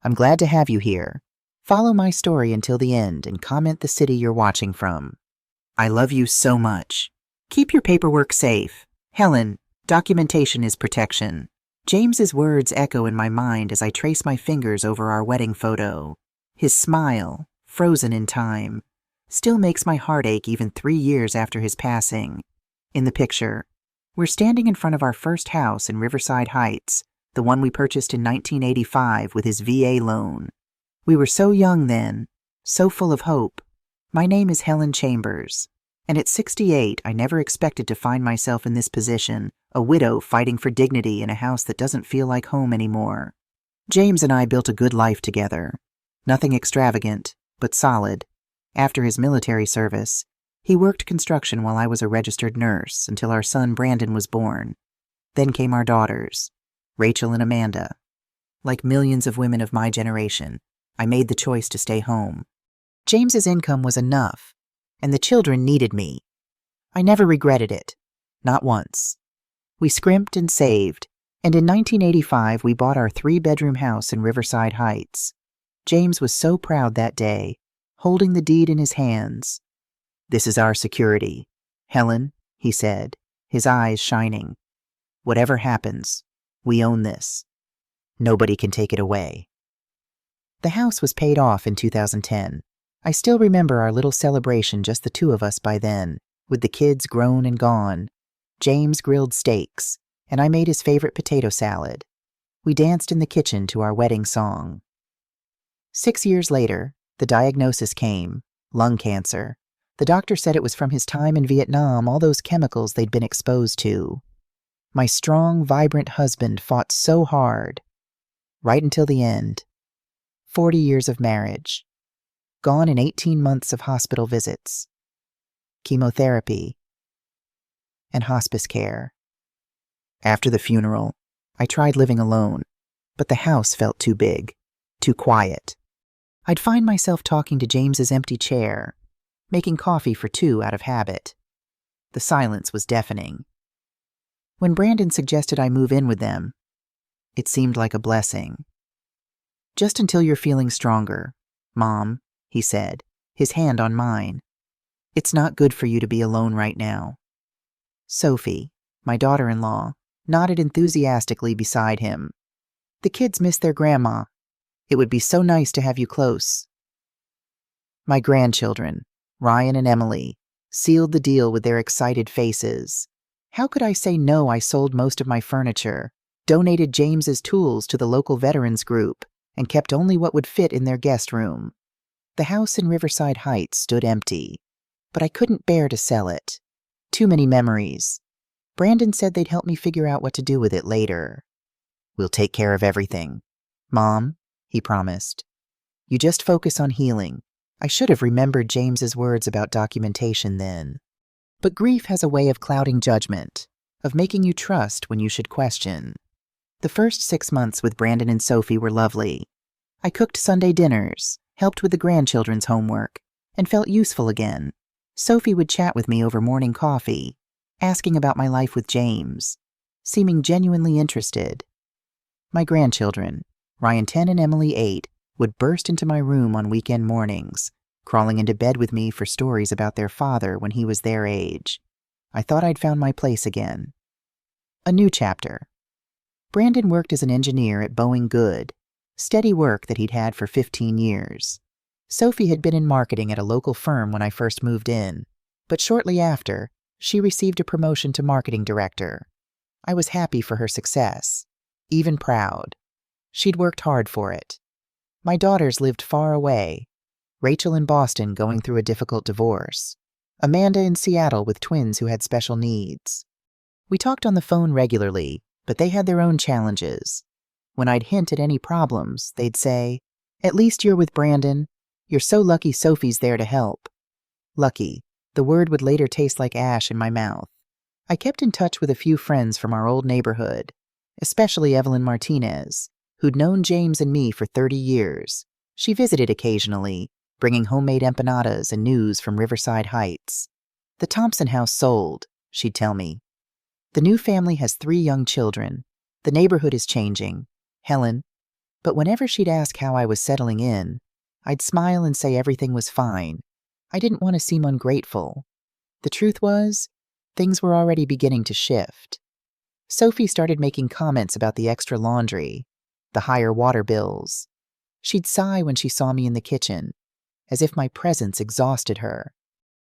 I'm glad to have you here. Follow my story until the end and comment the city you're watching from. I love you so much. Keep your paperwork safe. Helen, documentation is protection. James's words echo in my mind as I trace my fingers over our wedding photo. His smile, frozen in time, still makes my heart ache even 3 years after his passing. In the picture, we're standing in front of our first house in Riverside Heights, the one we purchased in 1985 with his VA loan. We were so young then, so full of hope. My name is Helen Chambers, and at 68, I never expected to find myself in this position, a widow fighting for dignity in a house that doesn't feel like home anymore. James and I built a good life together. Nothing extravagant, but solid. After his military service, he worked construction while I was a registered nurse until our son Brandon was born. Then came our daughters, Rachel and Amanda. Like millions of women of my generation, I made the choice to stay home. James's income was enough, and the children needed me. I never regretted it, not once. We scrimped and saved, and in 1985 we bought our 3-bedroom house in Riverside Heights. James was so proud that day, holding the deed in his hands. "This is our security. Helen," he said, his eyes shining. "Whatever happens, we own this. Nobody can take it away." The house was paid off in 2010. I still remember our little celebration, just the two of us by then, with the kids grown and gone. James grilled steaks, and I made his favorite potato salad. We danced in the kitchen to our wedding song. 6 years later, the diagnosis came, lung cancer. The doctor said it was from his time in Vietnam, all those chemicals they'd been exposed to. My strong, vibrant husband fought so hard, right until the end. 40 years of marriage. Gone in 18 months of hospital visits, chemotherapy, and hospice care. After the funeral, I tried living alone, but the house felt too big, too quiet. I'd find myself talking to James's empty chair, making coffee for 2 out of habit. The silence was deafening. When Brandon suggested I move in with them, it seemed like a blessing. "Just until you're feeling stronger, Mom," he said, his hand on mine. "It's not good for you to be alone right now." Sophie, my daughter-in-law, nodded enthusiastically beside him. "The kids miss their grandma. It would be so nice to have you close." My grandchildren, Ryan and Emily, sealed the deal with their excited faces. How could I say no? I sold most of my furniture, donated James's tools to the local veterans group, and kept only what would fit in their guest room. The house in Riverside Heights stood empty, but I couldn't bear to sell it. Too many memories. Brandon said they'd help me figure out what to do with it later. "We'll take care of everything, Mom," he promised. "You just focus on healing." I should have remembered James's words about documentation then. But grief has a way of clouding judgment, of making you trust when you should question. The first 6 months with Brandon and Sophie were lovely. I cooked Sunday dinners, helped with the grandchildren's homework, and felt useful again. Sophie would chat with me over morning coffee, asking about my life with James, seeming genuinely interested. My grandchildren, Ryan 10 and Emily 8, would burst into my room on weekend mornings, crawling into bed with me for stories about their father when he was their age. I thought I'd found my place again. A new chapter. Brandon worked as an engineer at Boeing Good, steady work that he'd had for 15 years. Sophie had been in marketing at a local firm when I first moved in, but shortly after, she received a promotion to marketing director. I was happy for her success, even proud. She'd worked hard for it. My daughters lived far away, Rachel in Boston going through a difficult divorce, Amanda in Seattle with twins who had special needs. We talked on the phone regularly, but they had their own challenges. When I'd hint at any problems, they'd say, "At least you're with Brandon. You're so lucky Sophie's there to help." Lucky, the word would later taste like ash in my mouth. I kept in touch with a few friends from our old neighborhood, especially Evelyn Martinez, who'd known James and me for 30 years. She visited occasionally, bringing homemade empanadas and news from Riverside Heights. "The Thompson house sold," she'd tell me. "The new family has 3 young children. The neighborhood is changing. Helen, But whenever she'd ask how I was settling in, I'd smile and say everything was fine. I didn't want to seem ungrateful. The truth was, things were already beginning to shift. Sophie started making comments about the extra laundry, the higher water bills. She'd sigh when she saw me in the kitchen, as if my presence exhausted her.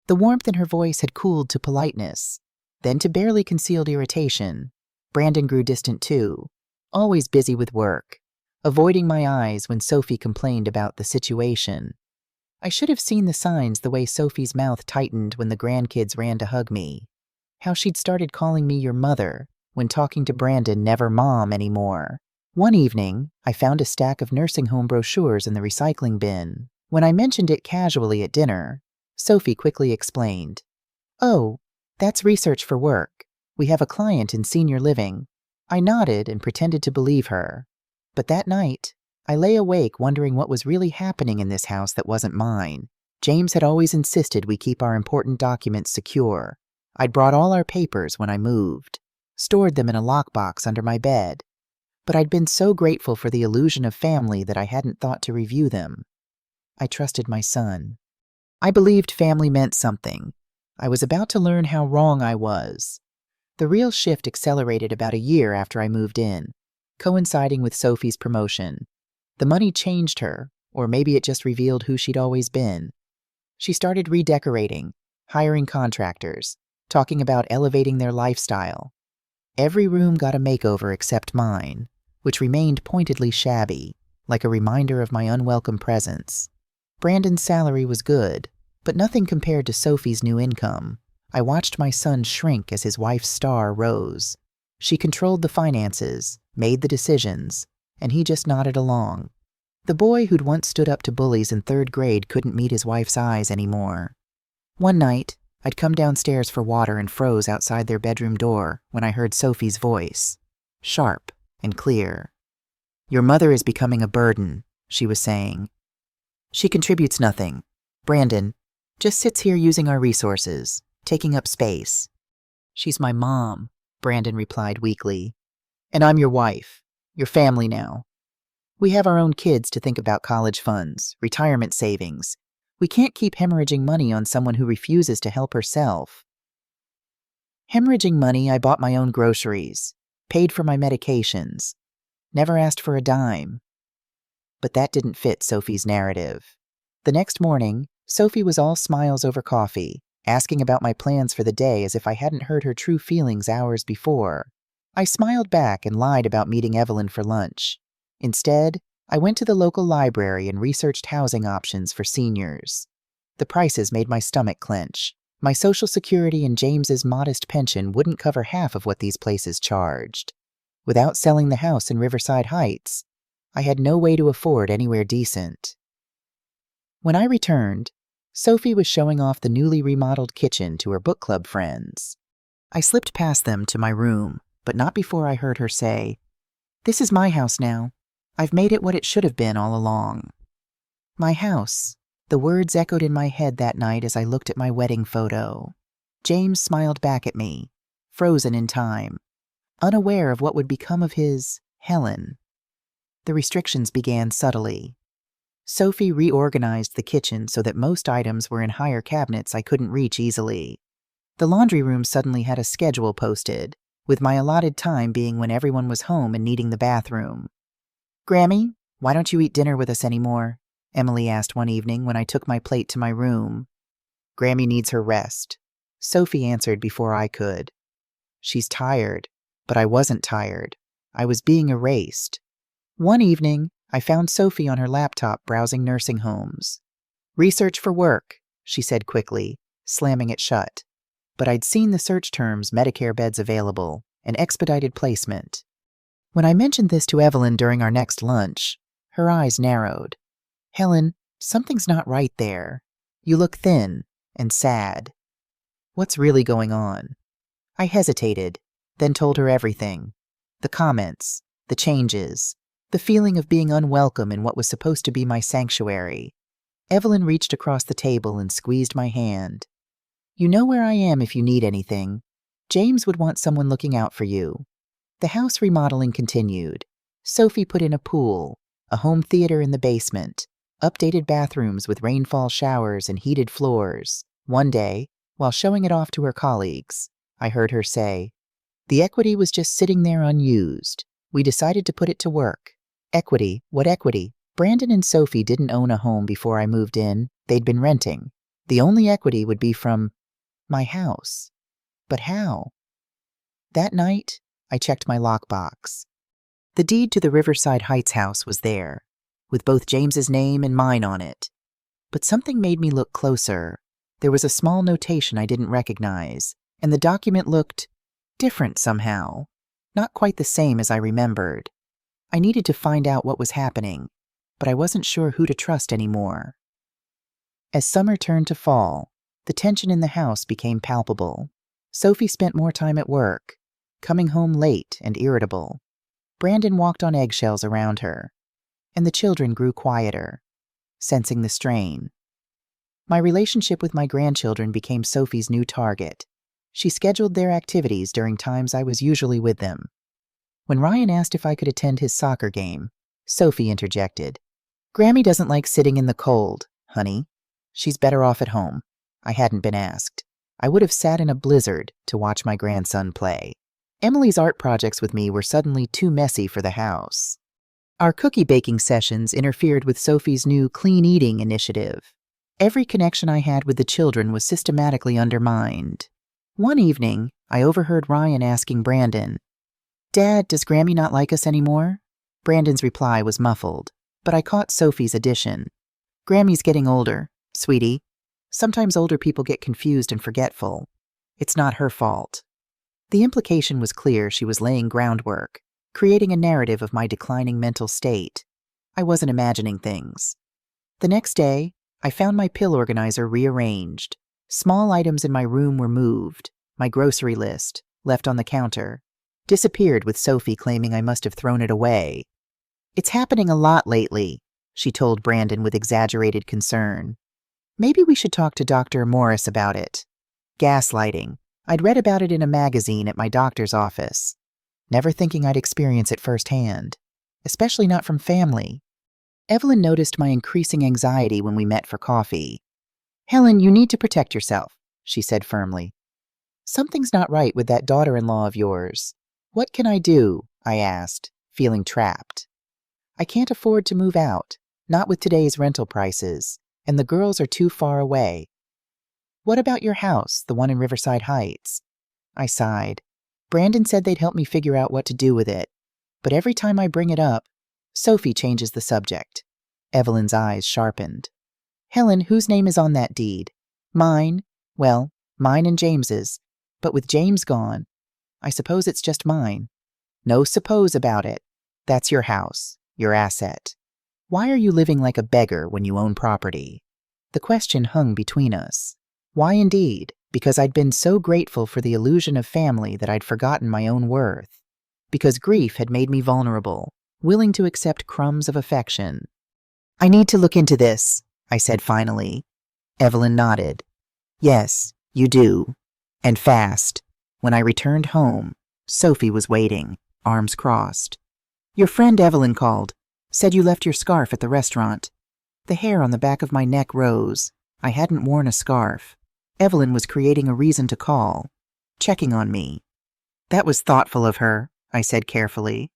The warmth in her voice had cooled to politeness, then to barely concealed irritation. Brandon grew distant too, always busy with work, avoiding my eyes when Sophie complained about the situation. I should have seen the signs the way Sophie's mouth tightened when the grandkids ran to hug me, how she'd started calling me your mother when talking to Brandon never mom anymore. One evening, I found a stack of nursing home brochures in the recycling bin. When I mentioned it casually at dinner, Sophie quickly explained, "Oh, that's research for work. We have a client in senior living." I nodded and pretended to believe her. But that night, I lay awake wondering what was really happening in this house that wasn't mine. James had always insisted we keep our important documents secure. I'd brought all our papers when I moved, stored them in a lockbox under my bed. But I'd been so grateful for the illusion of family that I hadn't thought to review them. I trusted my son. I believed family meant something. I was about to learn how wrong I was. The real shift accelerated about a year after I moved in, coinciding with Sophie's promotion. The money changed her, or maybe it just revealed who she'd always been. She started redecorating, hiring contractors, talking about elevating their lifestyle. Every room got a makeover except mine, which remained pointedly shabby, like a reminder of my unwelcome presence. Brandon's salary was good, but nothing compared to Sophie's new income. I watched my son shrink as his wife's star rose. She controlled the finances, made the decisions, and he just nodded along. The boy who'd once stood up to bullies in 3rd grade couldn't meet his wife's eyes anymore. One night, I'd come downstairs for water and froze outside their bedroom door when I heard Sophie's voice, sharp and clear. "Your mother is becoming a burden," she was saying. "She contributes nothing. Brandon just sits here using our resources, taking up space." "She's my mom," Brandon replied weakly. "And I'm your wife, your family now. We have our own kids to think about, college funds, retirement savings. We can't keep hemorrhaging money on someone who refuses to help herself." Hemorrhaging money, I bought my own groceries, paid for my medications, never asked for a dime. But that didn't fit Sophie's narrative. The next morning, Sophie was all smiles over coffee, asking about my plans for the day as if I hadn't heard her true feelings hours before. I smiled back and lied about meeting Evelyn for lunch. Instead, I went to the local library and researched housing options for seniors. The prices made my stomach clench. My Social Security and James's modest pension wouldn't cover half of what these places charged. Without selling the house in Riverside Heights, I had no way to afford anywhere decent. When I returned, Sophie was showing off the newly remodeled kitchen to her book club friends. I slipped past them to my room, but not before I heard her say, "This is my house now. I've made it what it should have been all along." My house. The words echoed in my head that night as I looked at my wedding photo. James smiled back at me, frozen in time, unaware of what would become of his Helen. The restrictions began subtly. Sophie reorganized the kitchen so that most items were in higher cabinets I couldn't reach easily. The laundry room suddenly had a schedule posted, with my allotted time being when everyone was home and needing the bathroom. "Grammy, why don't you eat dinner with us anymore?" Emily asked one evening when I took my plate to my room. "Grammy needs her rest," Sophie answered before I could. "She's tired," but I wasn't tired. I was being erased. One evening, I found Sophie on her laptop browsing nursing homes. "Research for work," she said quickly, slamming it shut. But I'd seen the search terms Medicare beds available and expedited placement. When I mentioned this to Evelyn during our next lunch, her eyes narrowed. "Helen, something's not right there. You look thin and sad. What's really going on?" I hesitated, then told her everything. The comments, the changes, the feeling of being unwelcome in what was supposed to be my sanctuary. Evelyn reached across the table and squeezed my hand. "You know where I am if you need anything. James would want someone looking out for you." The house remodeling continued. Sophie put in a pool, a home theater in the basement, updated bathrooms with rainfall showers and heated floors. One day, while showing it off to her colleagues, I heard her say, "The equity was just sitting there unused. We decided to put it to work." Equity? What equity? Brandon and Sophie didn't own a home before I moved in. They'd been renting. The only equity would be from my house. But how? That night, I checked my lockbox. The deed to the Riverside Heights house was there, with both James's name and mine on it. But something made me look closer. There was a small notation I didn't recognize, and the document looked different somehow, not quite the same as I remembered. I needed to find out what was happening, but I wasn't sure who to trust anymore. As summer turned to fall, the tension in the house became palpable. Sophie spent more time at work, coming home late and irritable. Brandon walked on eggshells around her, and the children grew quieter, sensing the strain. My relationship with my grandchildren became Sophie's new target. She scheduled their activities during times I was usually with them. When Ryan asked if I could attend his soccer game, Sophie interjected, "Grammy doesn't like sitting in the cold, honey. She's better off at home." I hadn't been asked. I would have sat in a blizzard to watch my grandson play. Emily's art projects with me were suddenly too messy for the house. Our cookie baking sessions interfered with Sophie's new clean eating initiative. Every connection I had with the children was systematically undermined. One evening, I overheard Ryan asking Brandon, "Dad, does Grammy not like us anymore?" Brandon's reply was muffled, but I caught Sophie's addition. "Grammy's getting older, sweetie. Sometimes older people get confused and forgetful. It's not her fault." The implication was clear. She was laying groundwork, creating a narrative of my declining mental state. I wasn't imagining things. The next day, I found my pill organizer rearranged. Small items in my room were moved. My grocery list, left on the counter, disappeared with Sophie claiming I must have thrown it away. "It's happening a lot lately," she told Brandon with exaggerated concern. "Maybe we should talk to Dr. Morris about it." Gaslighting. I'd read about it in a magazine at my doctor's office, never thinking I'd experience it firsthand, especially not from family. Evelyn noticed my increasing anxiety when we met for coffee. "Helen, you need to protect yourself," she said firmly. "Something's not right with that daughter-in-law of yours." "What can I do?" I asked, feeling trapped. "I can't afford to move out, not with today's rental prices, and the girls are too far away." "What about your house, the one in Riverside Heights?" I sighed. Brandon said they'd help me figure out what to do with it, but every time I bring it up, Sophie changes the subject. Evelyn's eyes sharpened. "Helen, whose name is on that deed?" "Mine. Well, mine and James's, but with James gone, I suppose it's just mine." "No suppose about it. That's your house, your asset. Why are you living like a beggar when you own property?" The question hung between us. Why indeed? Because I'd been so grateful for the illusion of family that I'd forgotten my own worth. Because grief had made me vulnerable, willing to accept crumbs of affection. "I need to look into this," I said finally. Evelyn nodded. "Yes, you do. And fast." When I returned home, Sophie was waiting, arms crossed. "Your friend Evelyn called. Said you left your scarf at the restaurant." The hair on the back of my neck rose. I hadn't worn a scarf. Evelyn was creating a reason to call, checking on me. "That was thoughtful of her," I said carefully.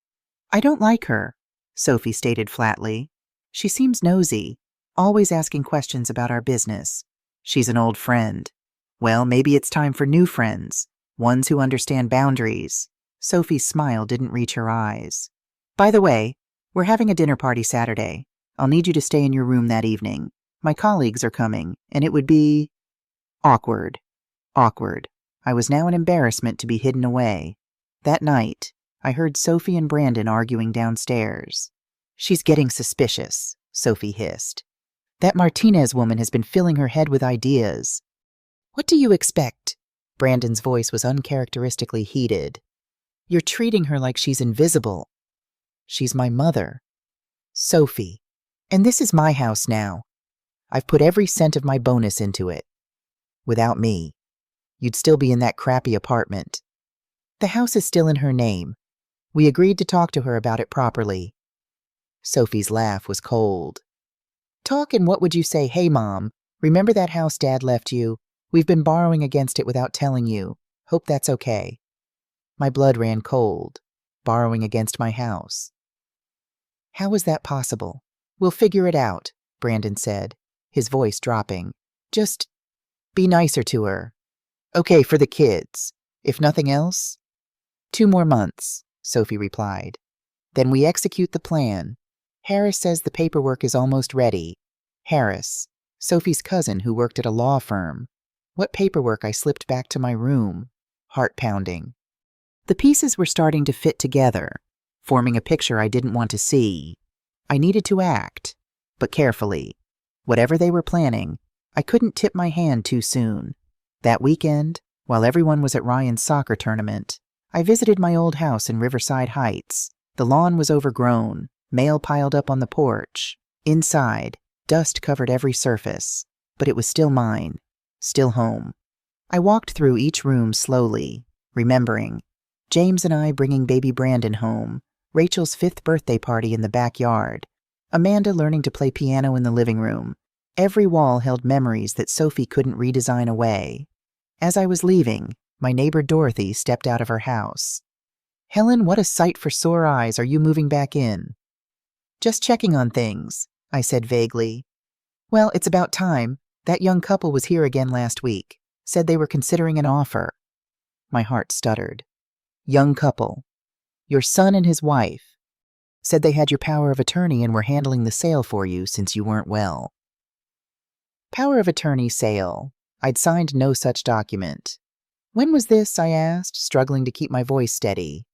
"I don't like her," Sophie stated flatly. "She seems nosy, always asking questions about our business. She's an old friend. Well, maybe it's time for new friends, ones who understand boundaries." Sophie's smile didn't reach her eyes. "By the way, we're having a dinner party Saturday. I'll need you to stay in your room that evening. My colleagues are coming, and it would be awkward. Awkward. I was now an embarrassment to be hidden away. That night, I heard Sophie and Brandon arguing downstairs. "She's getting suspicious," Sophie hissed. "That Martinez woman has been filling her head with ideas." "What do you expect?" Brandon's voice was uncharacteristically heated. "You're treating her like she's invisible." "She's my mother." "Sophie. And this is my house now. I've put every cent of my bonus into it. Without me, you'd still be in that crappy apartment. The house is still in her name. We agreed to talk to her about it properly." Sophie's laugh was cold. Talk and what would you say? Hey, Mom, remember that house Dad left you? We've been borrowing against it without telling you. Hope that's okay. My blood ran cold. Borrowing against my house. How is that possible? We'll figure it out, Brandon said, his voice dropping. Just be nicer to her. Okay, for the kids. If nothing else? 2 more months, Sophie replied. Then we execute the plan. Harris says the paperwork is almost ready. Harris, Sophie's cousin who worked at a law firm. What paperwork? I slipped back to my room, heart pounding. The pieces were starting to fit together, forming a picture I didn't want to see. I needed to act, but carefully. Whatever they were planning, I couldn't tip my hand too soon. That weekend, while everyone was at Ryan's soccer tournament, I visited my old house in Riverside Heights. The lawn was overgrown, mail piled up on the porch. Inside, dust covered every surface, but it was still mine, still home. I walked through each room slowly, remembering. James and I bringing baby Brandon home, Rachel's 5th birthday party in the backyard, Amanda learning to play piano in the living room. Every wall held memories that Sophie couldn't redesign away. As I was leaving, my neighbor Dorothy stepped out of her house. Helen, what a sight for sore eyes. Are you moving back in? Just checking on things, I said vaguely. Well, it's about time. That young couple was here again last week. Said they were considering an offer. My heart stuttered. Young couple. Your son and his wife. Said they had your power of attorney and were handling the sale for you since you weren't well. Power of attorney sale. I'd signed no such document. When was this? I asked, struggling to keep my voice steady.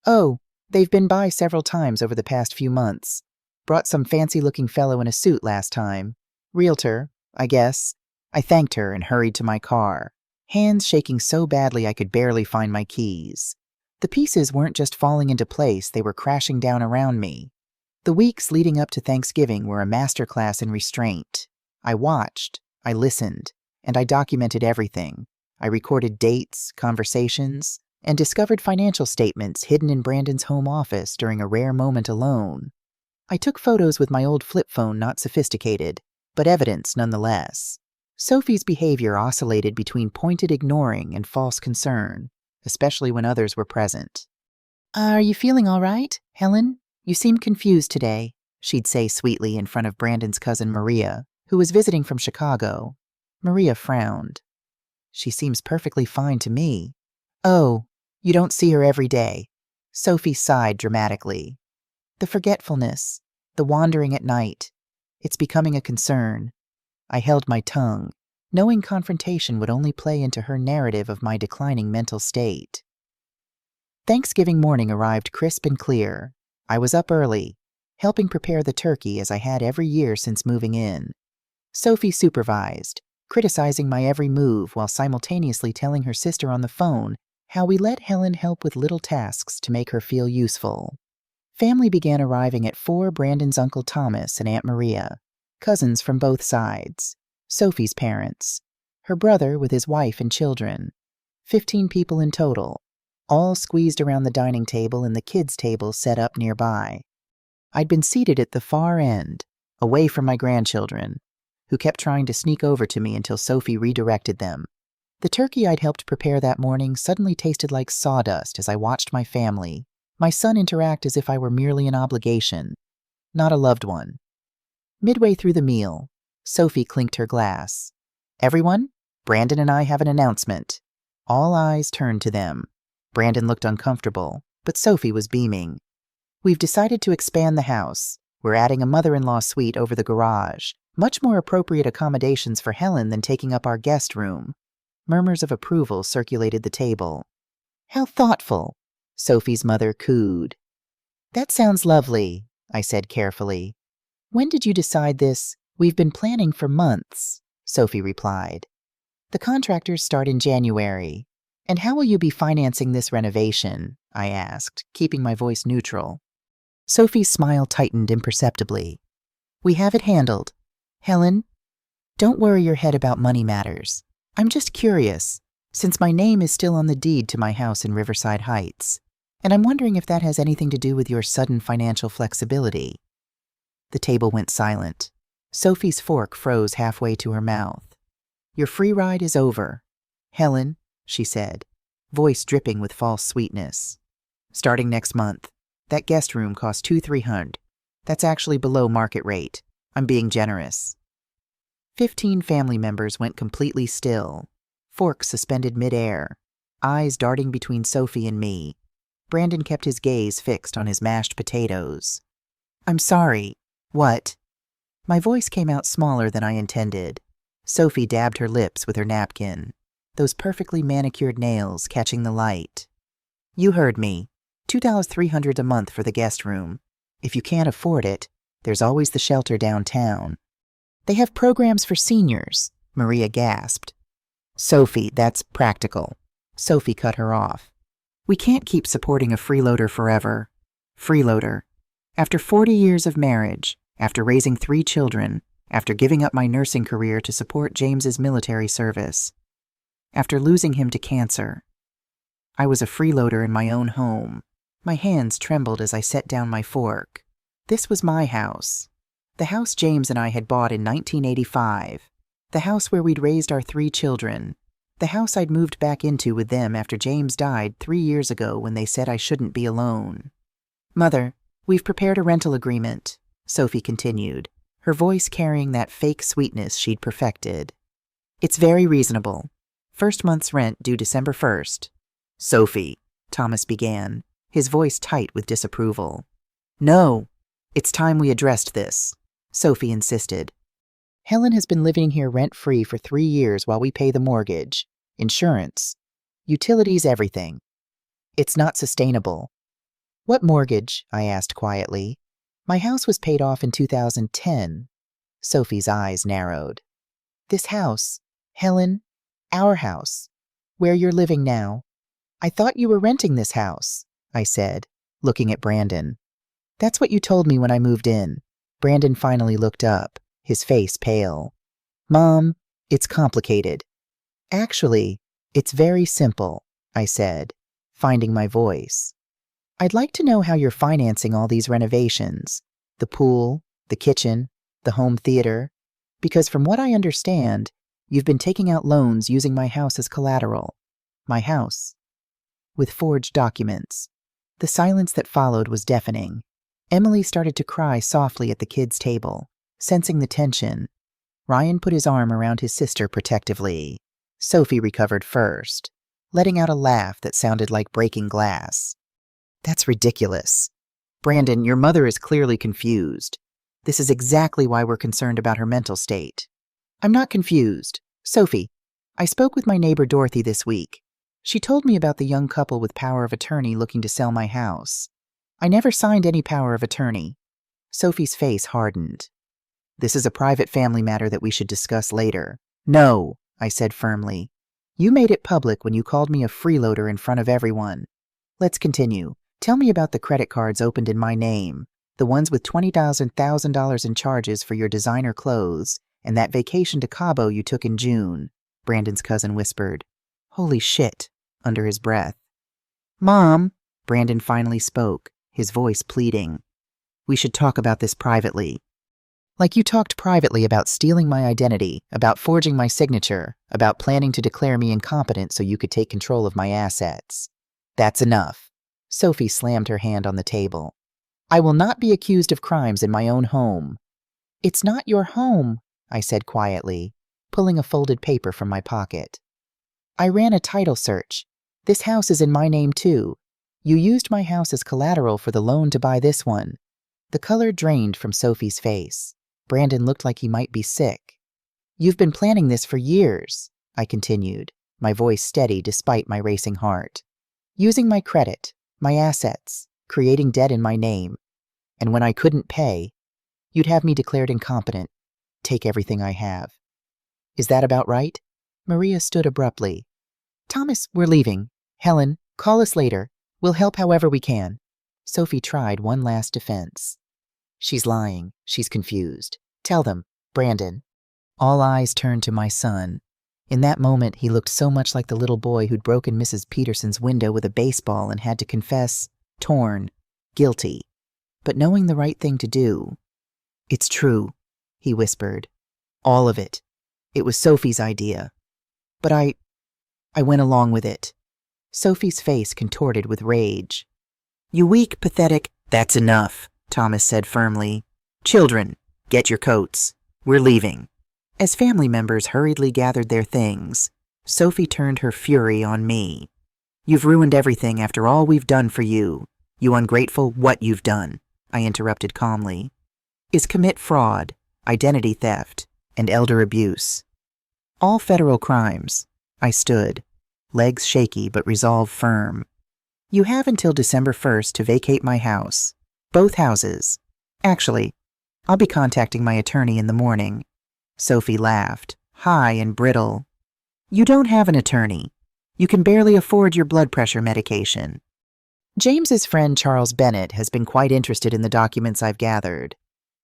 Oh, they've been by several times over the past few months. Brought some fancy-looking fellow in a suit last time. Realtor, I guess. I thanked her and hurried to my car, hands shaking so badly I could barely find my keys. The pieces weren't just falling into place, they were crashing down around me. The weeks leading up to Thanksgiving were a masterclass in restraint. I watched, I listened, and I documented everything. I recorded dates, conversations, and discovered financial statements hidden in Brandon's home office during a rare moment alone. I took photos with my old flip phone, not sophisticated, but evidence nonetheless. Sophie's behavior oscillated between pointed ignoring and false concern, especially when others were present. Are you feeling all right, Helen? You seem confused today, she'd say sweetly in front of Brandon's cousin Maria, who was visiting from Chicago. Maria frowned. She seems perfectly fine to me. Oh, you don't see her every day. Sophie sighed dramatically. The forgetfulness, the wandering at night. It's becoming a concern. I held my tongue, knowing confrontation would only play into her narrative of my declining mental state. Thanksgiving morning arrived crisp and clear. I was up early, helping prepare the turkey as I had every year since moving in. Sophie supervised, criticizing my every move while simultaneously telling her sister on the phone how we let Helen help with little tasks to make her feel useful. Family began arriving at 4: Brandon's Uncle Thomas and Aunt Maria, cousins from both sides, Sophie's parents, her brother with his wife and children, 15 people in total, all squeezed around the dining table and the kids' table set up nearby. I'd been seated at the far end, away from my grandchildren, who kept trying to sneak over to me until Sophie redirected them. The turkey I'd helped prepare that morning suddenly tasted like sawdust as I watched my family, my son, interact as if I were merely an obligation, not a loved one. Midway through the meal, Sophie clinked her glass. Everyone, Brandon and I have an announcement. All eyes turned to them. Brandon looked uncomfortable, but Sophie was beaming. We've decided to expand the house. We're adding a mother-in-law suite over the garage. Much more appropriate accommodations for Helen than taking up our guest room. Murmurs of approval circulated the table. How thoughtful, Sophie's mother cooed. That sounds lovely, I said carefully. When did you decide this? We've been planning for months, Sophie replied. The contractors start in January. And how will you be financing this renovation? I asked, keeping my voice neutral. Sophie's smile tightened imperceptibly. We have it handled. Helen, don't worry your head about money matters. I'm just curious, since my name is still on the deed to my house in Riverside Heights, and I'm wondering if that has anything to do with your sudden financial flexibility. The table went silent. Sophie's fork froze halfway to her mouth. Your free ride is over. Helen, she said, voice dripping with false sweetness. Starting next month. That guest room costs $200-300. That's actually below market rate. I'm being generous. 15 family members went completely still, forks suspended midair, eyes darting between Sophie and me. Brandon kept his gaze fixed on his mashed potatoes. I'm sorry. What? My voice came out smaller than I intended. Sophie dabbed her lips with her napkin, those perfectly manicured nails catching the light. You heard me. $2,300 a month for the guest room. If you can't afford it, there's always the shelter downtown. They have programs for seniors, Maria gasped. Sophie, that's practical. Sophie cut her off. We can't keep supporting a freeloader forever. Freeloader. After 40 years of marriage, after raising 3 children, after giving up my nursing career to support James's military service, after losing him to cancer. I was a freeloader in my own home. My hands trembled as I set down my fork. This was my house. The house James and I had bought in 1985. The house where we'd raised our 3 children. The house I'd moved back into with them after James died 3 years ago when they said I shouldn't be alone. Mother, we've prepared a rental agreement, Sophie continued, her voice carrying that fake sweetness she'd perfected. It's very reasonable. First month's rent due December 1st. Sophie, Thomas began, his voice tight with disapproval. No, it's time we addressed this, Sophie insisted. Helen has been living here rent-free for 3 years while we pay the mortgage, insurance, utilities, everything. It's not sustainable. What mortgage? I asked quietly. My house was paid off in 2010. Sophie's eyes narrowed. This house, Helen, our house, where you're living now. I thought you were renting this house, I said, looking at Brandon. That's what you told me when I moved in. Brandon finally looked up, his face pale. Mom, it's complicated. Actually, it's very simple, I said, finding my voice. I'd like to know how you're financing all these renovations, the pool, the kitchen, the home theater, because from what I understand, you've been taking out loans using my house as collateral. My house. With forged documents. The silence that followed was deafening. Emily started to cry softly at the kids' table, sensing the tension. Ryan put his arm around his sister protectively. Sophie recovered first, letting out a laugh that sounded like breaking glass. That's ridiculous. Brandon, your mother is clearly confused. This is exactly why we're concerned about her mental state. I'm not confused. Sophie, I spoke with my neighbor Dorothy this week. She told me about the young couple with power of attorney looking to sell my house. I never signed any power of attorney. Sophie's face hardened. This is a private family matter that we should discuss later. No, I said firmly. You made it public when you called me a freeloader in front of everyone. Let's continue. Tell me about the credit cards opened in my name, the ones with $20,000 in charges for your designer clothes, and that vacation to Cabo you took in June, Brandon's cousin whispered. Holy shit, under his breath. Mom, Brandon finally spoke, his voice pleading. We should talk about this privately. Like you talked privately about stealing my identity, about forging my signature, about planning to declare me incompetent so you could take control of my assets. That's enough. Sophie slammed her hand on the table. I will not be accused of crimes in my own home. It's not your home, I said quietly, pulling a folded paper from my pocket. I ran a title search. This house is in my name too. You used my house as collateral for the loan to buy this one. The color drained from Sophie's face. Brandon looked like he might be sick. You've been planning this for years, I continued, my voice steady despite my racing heart. Using my credit, my assets, creating debt in my name. And when I couldn't pay, you'd have me declared incompetent. Take everything I have. Is that about right? Maria stood abruptly. Thomas, we're leaving. Helen, call us later. We'll help however we can. Sophie tried one last defense. She's lying. She's confused. Tell them, Brandon. All eyes turned to my son. In that moment, he looked so much like the little boy who'd broken Mrs. Peterson's window with a baseball and had to confess, torn, guilty, but knowing the right thing to do. It's true, he whispered. All of it. It was Sophie's idea. But I went along with it. Sophie's face contorted with rage. You weak, pathetic— That's enough, Thomas said firmly. Children, get your coats. We're leaving. As family members hurriedly gathered their things, Sophie turned her fury on me. You've ruined everything after all we've done for you. You ungrateful— What you've done, I interrupted calmly, is commit fraud, identity theft, and elder abuse. All federal crimes. I stood, legs shaky but resolve firm. You have until December 1st to vacate my house. Both houses. Actually, I'll be contacting my attorney in the morning. Sophie laughed, high and brittle. You don't have an attorney. You can barely afford your blood pressure medication. James's friend Charles Bennett has been quite interested in the documents I've gathered.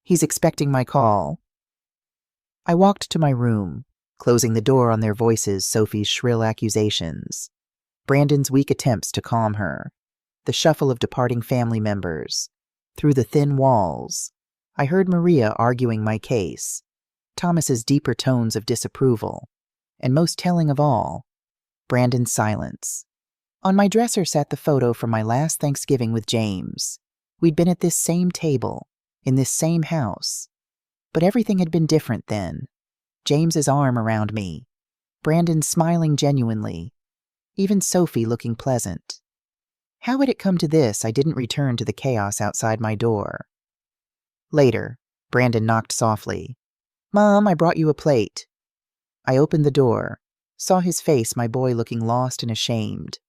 He's expecting my call. I walked to my room, closing the door on their voices, Sophie's shrill accusations, Brandon's weak attempts to calm her, the shuffle of departing family members. Through the thin walls, I heard Maria arguing my case, Thomas's deeper tones of disapproval, and most telling of all, Brandon's silence. On my dresser sat the photo from my last Thanksgiving with James. We'd been at this same table, in this same house. But everything had been different then. James's arm around me, Brandon smiling genuinely, even Sophie looking pleasant. How had it come to this I didn't return to the chaos outside my door? Later, Brandon knocked softly. Mom, I brought you a plate. I opened the door, saw his face, my boy looking lost and ashamed.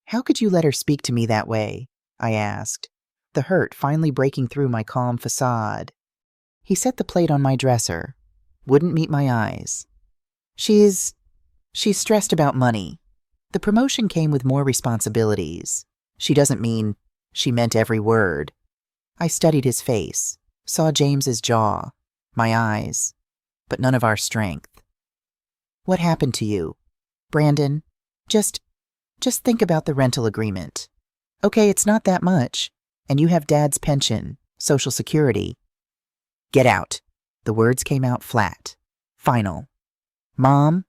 How could you let her speak to me that way? I asked, the hurt finally breaking through my calm facade. He set the plate on my dresser, wouldn't meet my eyes. She's stressed about money. The promotion came with more responsibilities. She doesn't mean— She meant every word. I studied his face, saw James's jaw, my eyes, but none of our strength. What happened to you? Brandon, just think about the rental agreement. Okay, it's not that much, and you have Dad's pension, Social Security. Get out. The words came out flat, final. Mom,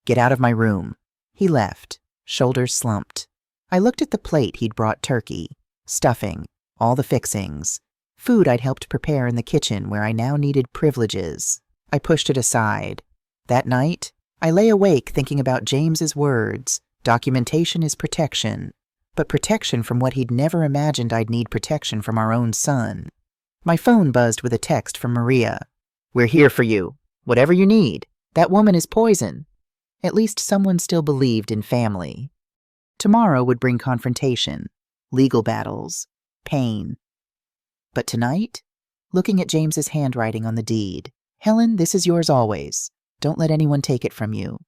get out of my room. He left, shoulders slumped. I looked at the plate he'd brought: turkey, stuffing, all the fixings, food I'd helped prepare in the kitchen where I now needed privileges. I pushed it aside. That night, I lay awake thinking about James's words. Documentation is protection, but protection from what he'd never imagined I'd need: protection from our own son. My phone buzzed with a text from Maria. We're here for you. Whatever you need. That woman is poison. At least someone still believed in family. Tomorrow would bring confrontation, legal battles, pain. But tonight, looking at James's handwriting on the deed, Helen, this is yours always. Don't let anyone take it from you.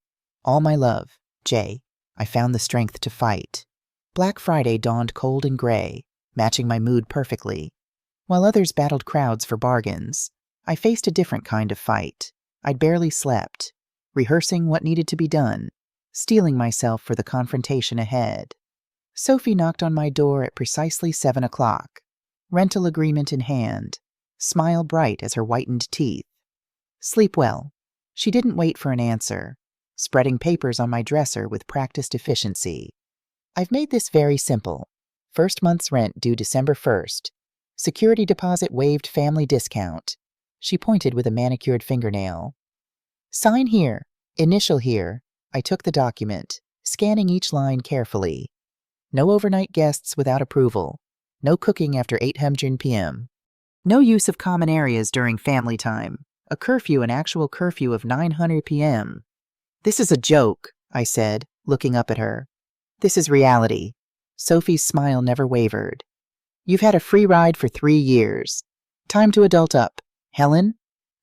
All my love, Jay. I found the strength to fight. Black Friday dawned cold and gray, matching my mood perfectly. While others battled crowds for bargains, I faced a different kind of fight. I'd barely slept, rehearsing what needed to be done, steeling myself for the confrontation ahead. Sophie knocked on my door at precisely 7 o'clock, rental agreement in hand, smile bright as her whitened teeth. Sleep well. She didn't wait for an answer, spreading papers on my dresser with practiced efficiency. I've made this very simple. First month's rent due December 1st. Security deposit waived, family discount. She pointed with a manicured fingernail. Sign here, initial here. I took the document, scanning each line carefully. No overnight guests without approval. No cooking after 8:00 p.m. No use of common areas during family time. A curfew, an actual curfew of 9:00 p.m. This is a joke, I said, looking up at her. This is reality. Sophie's smile never wavered. You've had a free ride for 3 years. Time to adult up. Helen?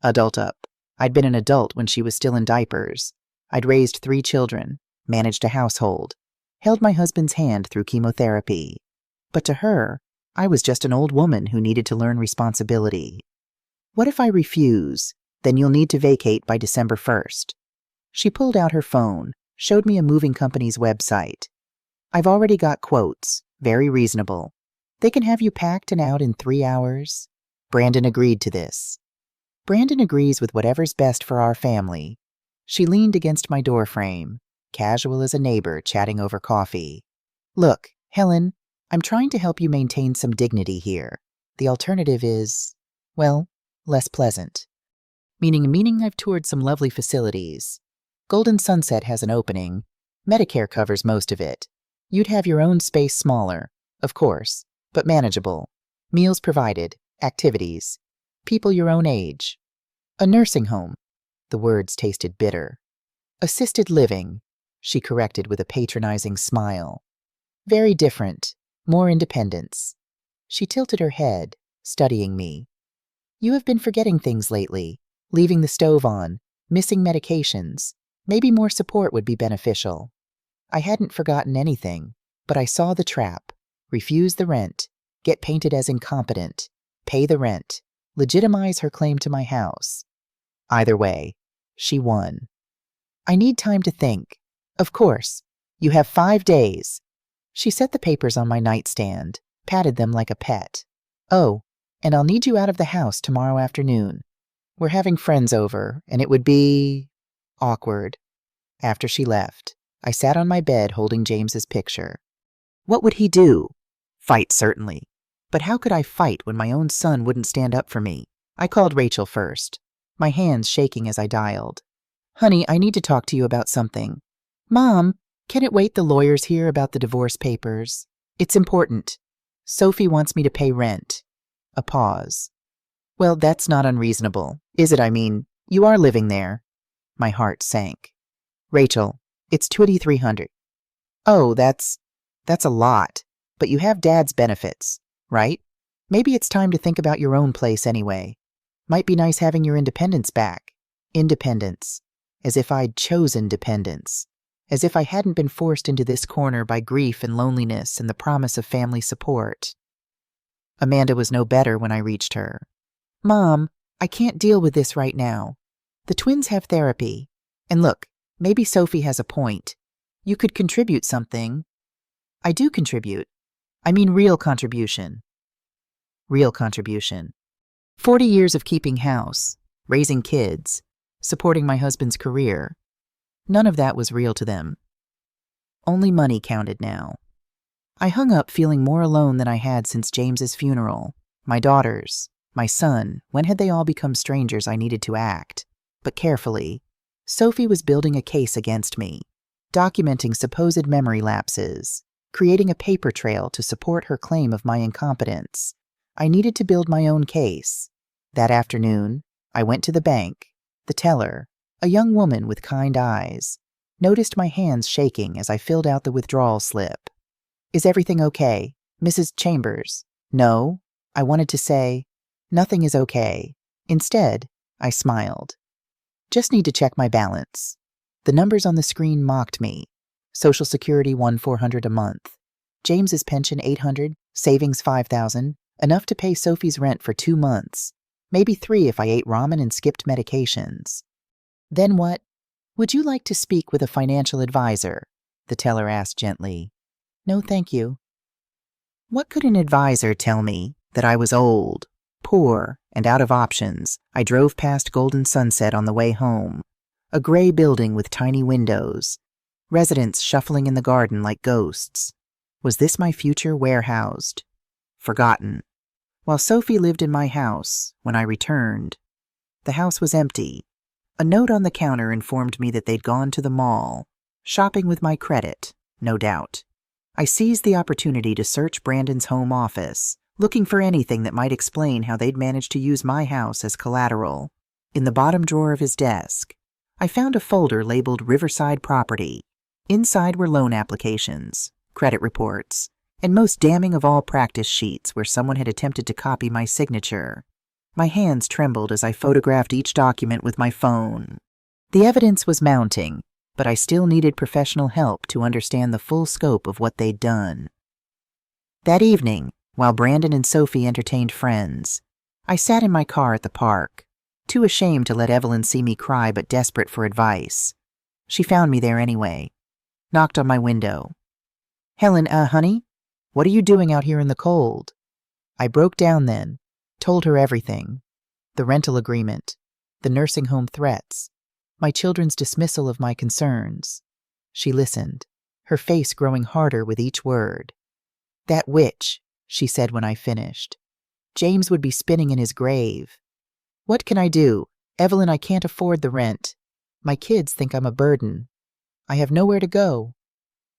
Adult up. I'd been an adult when she was still in diapers. I'd raised 3 children, managed a household, held my husband's hand through chemotherapy. But to her, I was just an old woman who needed to learn responsibility. What if I refuse? Then you'll need to vacate by December 1st. She pulled out her phone, showed me a moving company's website. I've already got quotes, very reasonable. They can have you packed and out in 3 hours. Brandon agreed to this. Brandon agrees with whatever's best for our family. She leaned against my doorframe, casual as a neighbor chatting over coffee. Look, Helen, I'm trying to help you maintain some dignity here. The alternative is, well, less pleasant. Meaning I've toured some lovely facilities. Golden Sunset has an opening. Medicare covers most of it. You'd have your own space smaller, of course, but manageable. Meals provided, activities, people your own age. A nursing home. The words tasted bitter. Assisted living, she corrected with a patronizing smile. Very different, more independence. She tilted her head, studying me. You have been forgetting things lately, leaving the stove on, missing medications. Maybe more support would be beneficial. I hadn't forgotten anything, but I saw the trap. Refuse the rent, get painted as incompetent, pay the rent, legitimize her claim to my house. Either way, she won. I need time to think. Of course, you have 5 days. She set the papers on my nightstand, patted them like a pet. Oh, and I'll need you out of the house tomorrow afternoon. We're having friends over, and it would be awkward. After she left, I sat on my bed holding James's picture. What would he do? Fight, certainly. But how could I fight when my own son wouldn't stand up for me? I called Rachel first, my hands shaking as I dialed. Honey, I need to talk to you about something. Mom, can it wait? The lawyer's here about the divorce papers. It's important. Sophie wants me to pay rent. A pause. Well, that's not unreasonable, is it? I mean, you are living there. My heart sank. Rachel, it's $2,300. Oh, that's a lot. But you have Dad's benefits, right? Maybe it's time to think about your own place anyway. Might be nice having your independence back. Independence. As if I'd chosen dependence. As if I hadn't been forced into this corner by grief and loneliness and the promise of family support. Amanda was no better when I reached her. Mom, I can't deal with this right now. The twins have therapy. And look, maybe Sophie has a point. You could contribute something. I do contribute. I mean real contribution. Real contribution. 40 years of keeping house, raising kids, supporting my husband's career. None of that was real to them. Only money counted now. I hung up feeling more alone than I had since James's funeral. My daughters, my son, when had they all become strangers? I needed to act, but carefully. Sophie was building a case against me, documenting supposed memory lapses, creating a paper trail to support her claim of my incompetence. I needed to build my own case. That afternoon, I went to the bank. The teller, a young woman with kind eyes, noticed my hands shaking as I filled out the withdrawal slip. Is everything okay, Mrs. Chambers? No, I wanted to say, nothing is okay. Instead, I smiled. Just need to check my balance. The numbers on the screen mocked me. Social Security $1,400 a month. James's pension $800, savings $5,000, enough to pay Sophie's rent for 2 months. Maybe 3 if I ate ramen and skipped medications. Then what? Would you like to speak with a financial advisor? The teller asked gently. No, thank you. What could an advisor tell me? That I was old, poor, and out of options. I drove past Golden Sunset on the way home. A gray building with tiny windows. Residents shuffling in the garden like ghosts. Was this my future warehoused? Forgotten. While Sophie lived in my house, when I returned, the house was empty. A note on the counter informed me that they'd gone to the mall, shopping with my credit, no doubt. I seized the opportunity to search Brandon's home office, looking for anything that might explain how they'd managed to use my house as collateral. In the bottom drawer of his desk, I found a folder labeled Riverside Property. Inside were loan applications, credit reports, and most damning of all, practice sheets where someone had attempted to copy my signature. My hands trembled as I photographed each document with my phone. The evidence was mounting, but I still needed professional help to understand the full scope of what they'd done. That evening, while Brandon and Sophie entertained friends, I sat in my car at the park, too ashamed to let Evelyn see me cry but desperate for advice. She found me there anyway, knocked on my window. Helen, honey? What are you doing out here in the cold? I broke down then, told her everything. The rental agreement, the nursing home threats, my children's dismissal of my concerns. She listened, her face growing harder with each word. That witch, she said when I finished. James would be spinning in his grave. What can I do? Evelyn, I can't afford the rent. My kids think I'm a burden. I have nowhere to go.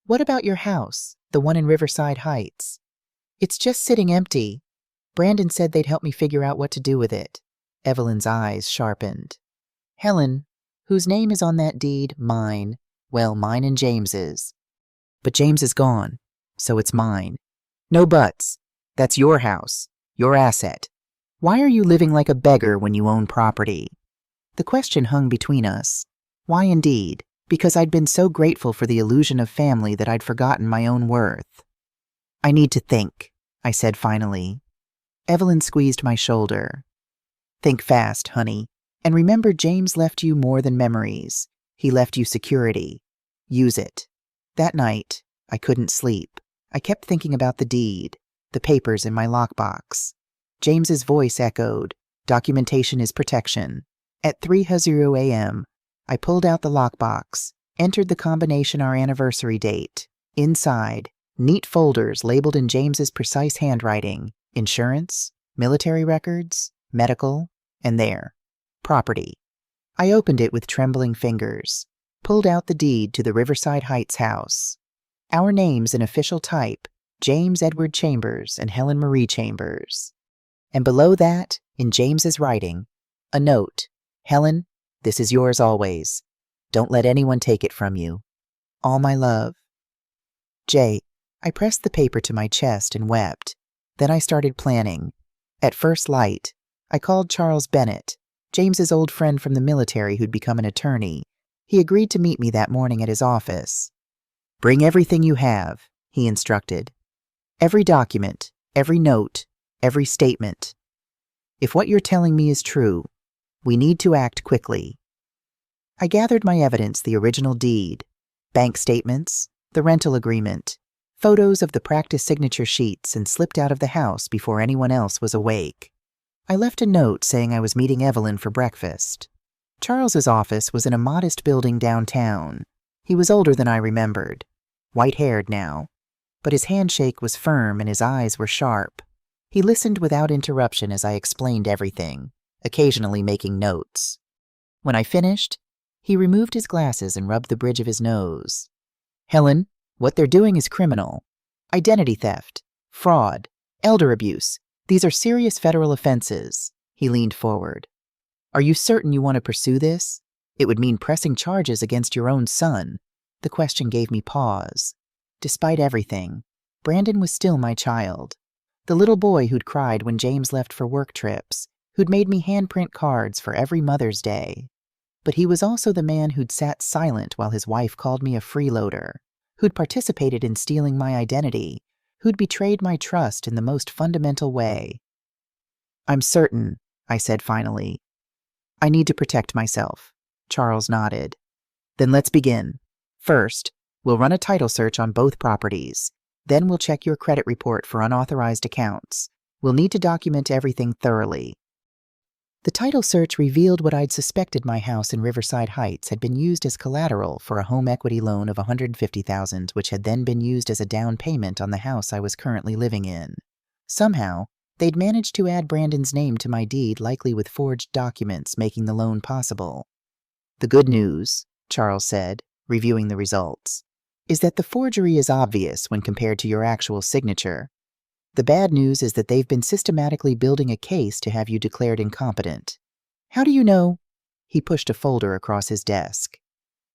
What about your house, the one in Riverside Heights? It's just sitting empty. Brandon said they'd help me figure out what to do with it. Evelyn's eyes sharpened. Helen, whose name is on that deed, mine. Well, mine and James's. But James is gone, so it's mine. No buts. That's your house, your asset. Why are you living like a beggar when you own property? The question hung between us. Why indeed? Because I'd been so grateful for the illusion of family that I'd forgotten my own worth. I need to think, I said finally. Evelyn squeezed my shoulder. Think fast, honey. And remember, James left you more than memories. He left you security. Use it. That night, I couldn't sleep. I kept thinking about the deed, the papers in my lockbox. James's voice echoed, documentation is protection. At 3:00 a.m., I pulled out the lockbox, entered the combination our anniversary date. Inside, neat folders labeled in James's precise handwriting, insurance, military records, medical, and there, property. I opened it with trembling fingers, pulled out the deed to the Riverside Heights house. Our names in official type, James Edward Chambers and Helen Marie Chambers. And below that, in James's writing, a note, Helen, this is yours always. Don't let anyone take it from you. All my love. Jay, I pressed the paper to my chest and wept. Then I started planning. At first light, I called Charles Bennett, James's old friend from the military who'd become an attorney. He agreed to meet me that morning at his office. Bring everything you have, he instructed. Every document, every note, every statement. If what you're telling me is true, we need to act quickly. I gathered my evidence, the original deed, bank statements, the rental agreement, photos of the practice signature sheets, and slipped out of the house before anyone else was awake. I left a note saying I was meeting Evelyn for breakfast. Charles's office was in a modest building downtown. He was older than I remembered, white-haired now, but his handshake was firm and his eyes were sharp. He listened without interruption as I explained everything, occasionally making notes. When I finished, he removed his glasses and rubbed the bridge of his nose. Helen, what they're doing is criminal. Identity theft, fraud, elder abuse. These are serious federal offenses. He leaned forward. Are you certain you want to pursue this? It would mean pressing charges against your own son. The question gave me pause. Despite everything, Brandon was still my child. The little boy who'd cried when James left for work trips, who'd made me handprint cards for every Mother's Day. But he was also the man who'd sat silent while his wife called me a freeloader, who'd participated in stealing my identity, who'd betrayed my trust in the most fundamental way. I'm certain, I said finally. I need to protect myself. Charles nodded. Then let's begin. First, we'll run a title search on both properties. Then we'll check your credit report for unauthorized accounts. We'll need to document everything thoroughly. The title search revealed what I'd suspected: my house in Riverside Heights had been used as collateral for a home equity loan of $150,000, which had then been used as a down payment on the house I was currently living in. Somehow, they'd managed to add Brandon's name to my deed, likely with forged documents making the loan possible. The good news, Charles said, reviewing the results, is that the forgery is obvious when compared to your actual signature. The bad news is that they've been systematically building a case to have you declared incompetent. How do you know? He pushed a folder across his desk.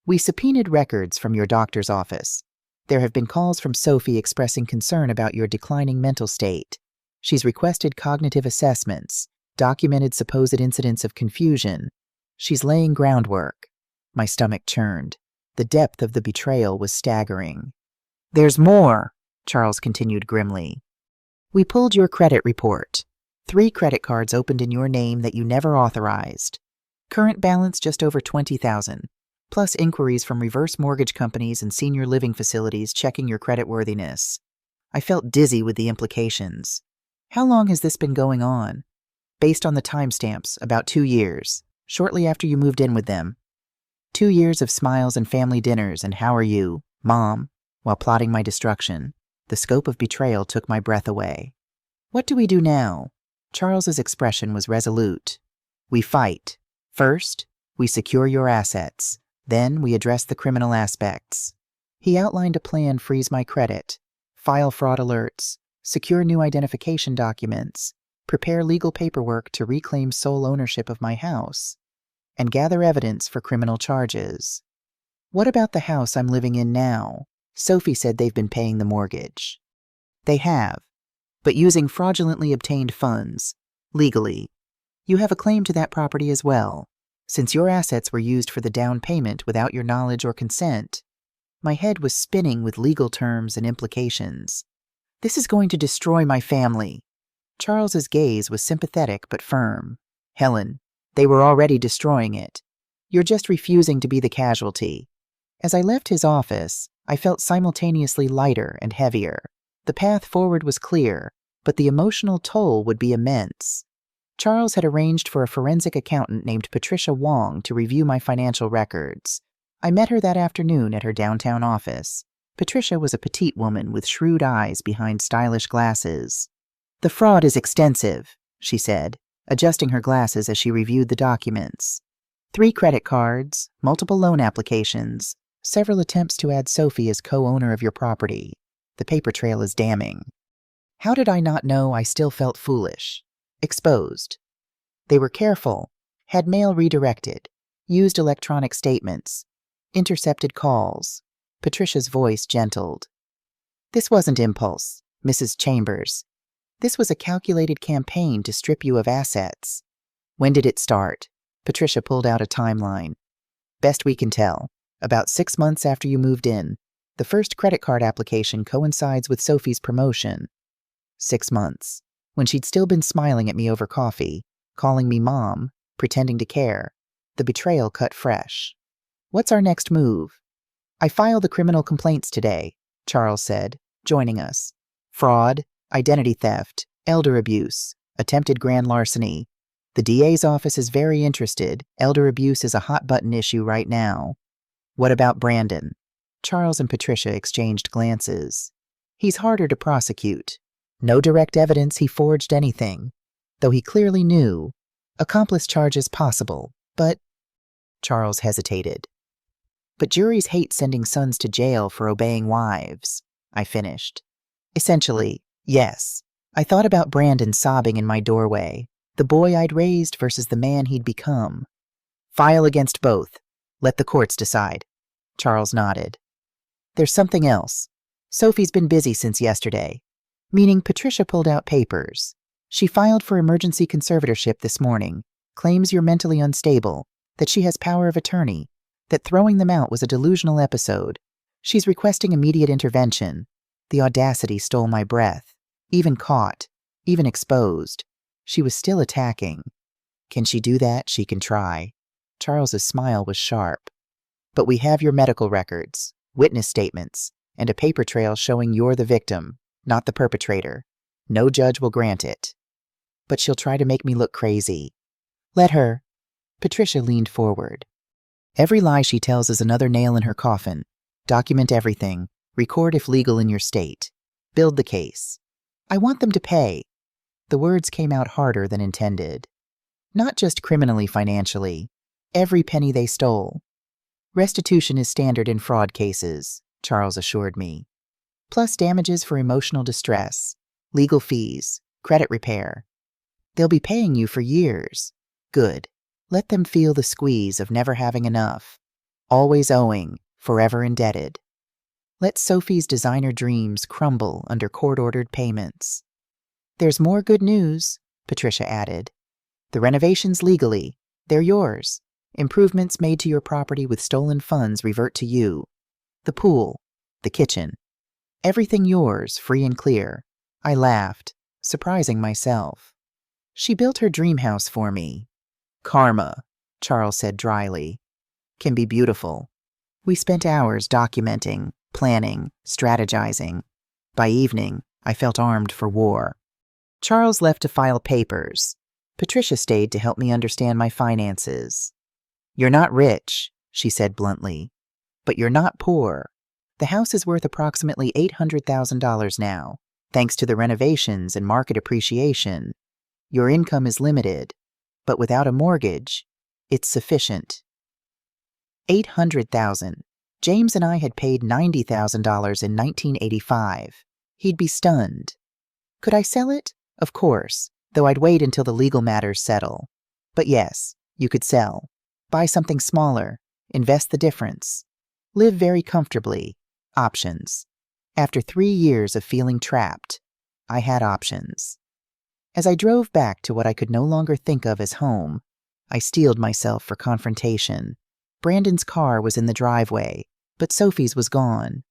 We subpoenaed records from your doctor's office. There have been calls from Sophie expressing concern about your declining mental state. She's requested cognitive assessments, documented supposed incidents of confusion. She's laying groundwork. My stomach churned. The depth of the betrayal was staggering. There's more, Charles continued grimly. We pulled your credit report. 3 credit cards opened in your name that you never authorized. Current balance just over $20,000, plus inquiries from reverse mortgage companies and senior living facilities checking your creditworthiness. I felt dizzy with the implications. How long has this been going on? Based on the timestamps, about 2 years, shortly after you moved in with them. 2 years of smiles and family dinners and how are you, Mom, while plotting my destruction. The scope of betrayal took my breath away. What do we do now? Charles's expression was resolute. We fight. First, we secure your assets. Then we address the criminal aspects. He outlined a plan: freeze my credit, file fraud alerts, secure new identification documents, prepare legal paperwork to reclaim sole ownership of my house, and gather evidence for criminal charges. What about the house I'm living in now? Sophie said they've been paying the mortgage. They have, but using fraudulently obtained funds, legally. You have a claim to that property as well, since your assets were used for the down payment without your knowledge or consent. My head was spinning with legal terms and implications. This is going to destroy my family. Charles's gaze was sympathetic but firm. Helen, they were already destroying it. You're just refusing to be the casualty. As I left his office, I felt simultaneously lighter and heavier. The path forward was clear, but the emotional toll would be immense. Charles had arranged for a forensic accountant named Patricia Wong to review my financial records. I met her that afternoon at her downtown office. Patricia was a petite woman with shrewd eyes behind stylish glasses. The fraud is extensive, she said, adjusting her glasses as she reviewed the documents. 3 credit cards, multiple loan applications, several attempts to add Sophie as co-owner of your property. The paper trail is damning. How did I not know? I still felt foolish. Exposed. They were careful, had mail redirected, used electronic statements, intercepted calls. Patricia's voice gentled. This wasn't impulse, Mrs. Chambers. This was a calculated campaign to strip you of assets. When did it start? Patricia pulled out a timeline. Best we can tell, about 6 months after you moved in. The first credit card application coincides with Sophie's promotion. 6 months. When she'd still been smiling at me over coffee, calling me Mom, pretending to care. The betrayal cut fresh. What's our next move? I filed the criminal complaints today, Charles said, joining us. Fraud, identity theft, elder abuse, attempted grand larceny. The DA's office is very interested. Elder abuse is a hot-button issue right now. What about Brandon? Charles and Patricia exchanged glances. He's harder to prosecute. No direct evidence he forged anything, though he clearly knew. Accomplice charges possible, but... Charles hesitated. But juries hate sending sons to jail for obeying wives, I finished. Essentially, yes. I thought about Brandon sobbing in my doorway, the boy I'd raised versus the man he'd become. File against both. Let the courts decide. Charles nodded. There's something else. Sophie's been busy since yesterday. Meaning Patricia pulled out papers. She filed for emergency conservatorship this morning, claims you're mentally unstable, that she has power of attorney, that throwing them out was a delusional episode. She's requesting immediate intervention. The audacity stole my breath. Even caught, even exposed. She was still attacking. Can she do that? She can try. Charles's smile was sharp. But we have your medical records, witness statements, and a paper trail showing you're the victim, not the perpetrator. No judge will grant it. But she'll try to make me look crazy. Let her. Patricia leaned forward. Every lie she tells is another nail in her coffin. Document everything. Record if legal in your state. Build the case. I want them to pay. The words came out harder than intended. Not just criminally, financially. Every penny they stole. Restitution is standard in fraud cases, Charles assured me. Plus damages for emotional distress, legal fees, credit repair. They'll be paying you for years. Good. Let them feel the squeeze of never having enough. Always owing, forever indebted. Let Sophie's designer dreams crumble under court-ordered payments. There's more good news, Patricia added. The renovations legally, they're yours. Improvements made to your property with stolen funds revert to you. The pool, the kitchen. Everything yours, free and clear. I laughed, surprising myself. She built her dream house for me. Karma, Charles said dryly, can be beautiful. We spent hours documenting, planning, strategizing. By evening, I felt armed for war. Charles left to file papers. Patricia stayed to help me understand my finances. You're not rich, she said bluntly, but you're not poor. The house is worth approximately $800,000 now, thanks to the renovations and market appreciation. Your income is limited, but without a mortgage, it's sufficient. $800,000. James and I had paid $90,000 in 1985. He'd be stunned. Could I sell it? Of course, though I'd wait until the legal matters settle. But yes, you could sell. Buy something smaller. Invest the difference. Live very comfortably. Options. After 3 years of feeling trapped, I had options. As I drove back to what I could no longer think of as home, I steeled myself for confrontation. Brandon's car was in the driveway, but Sophie's was gone.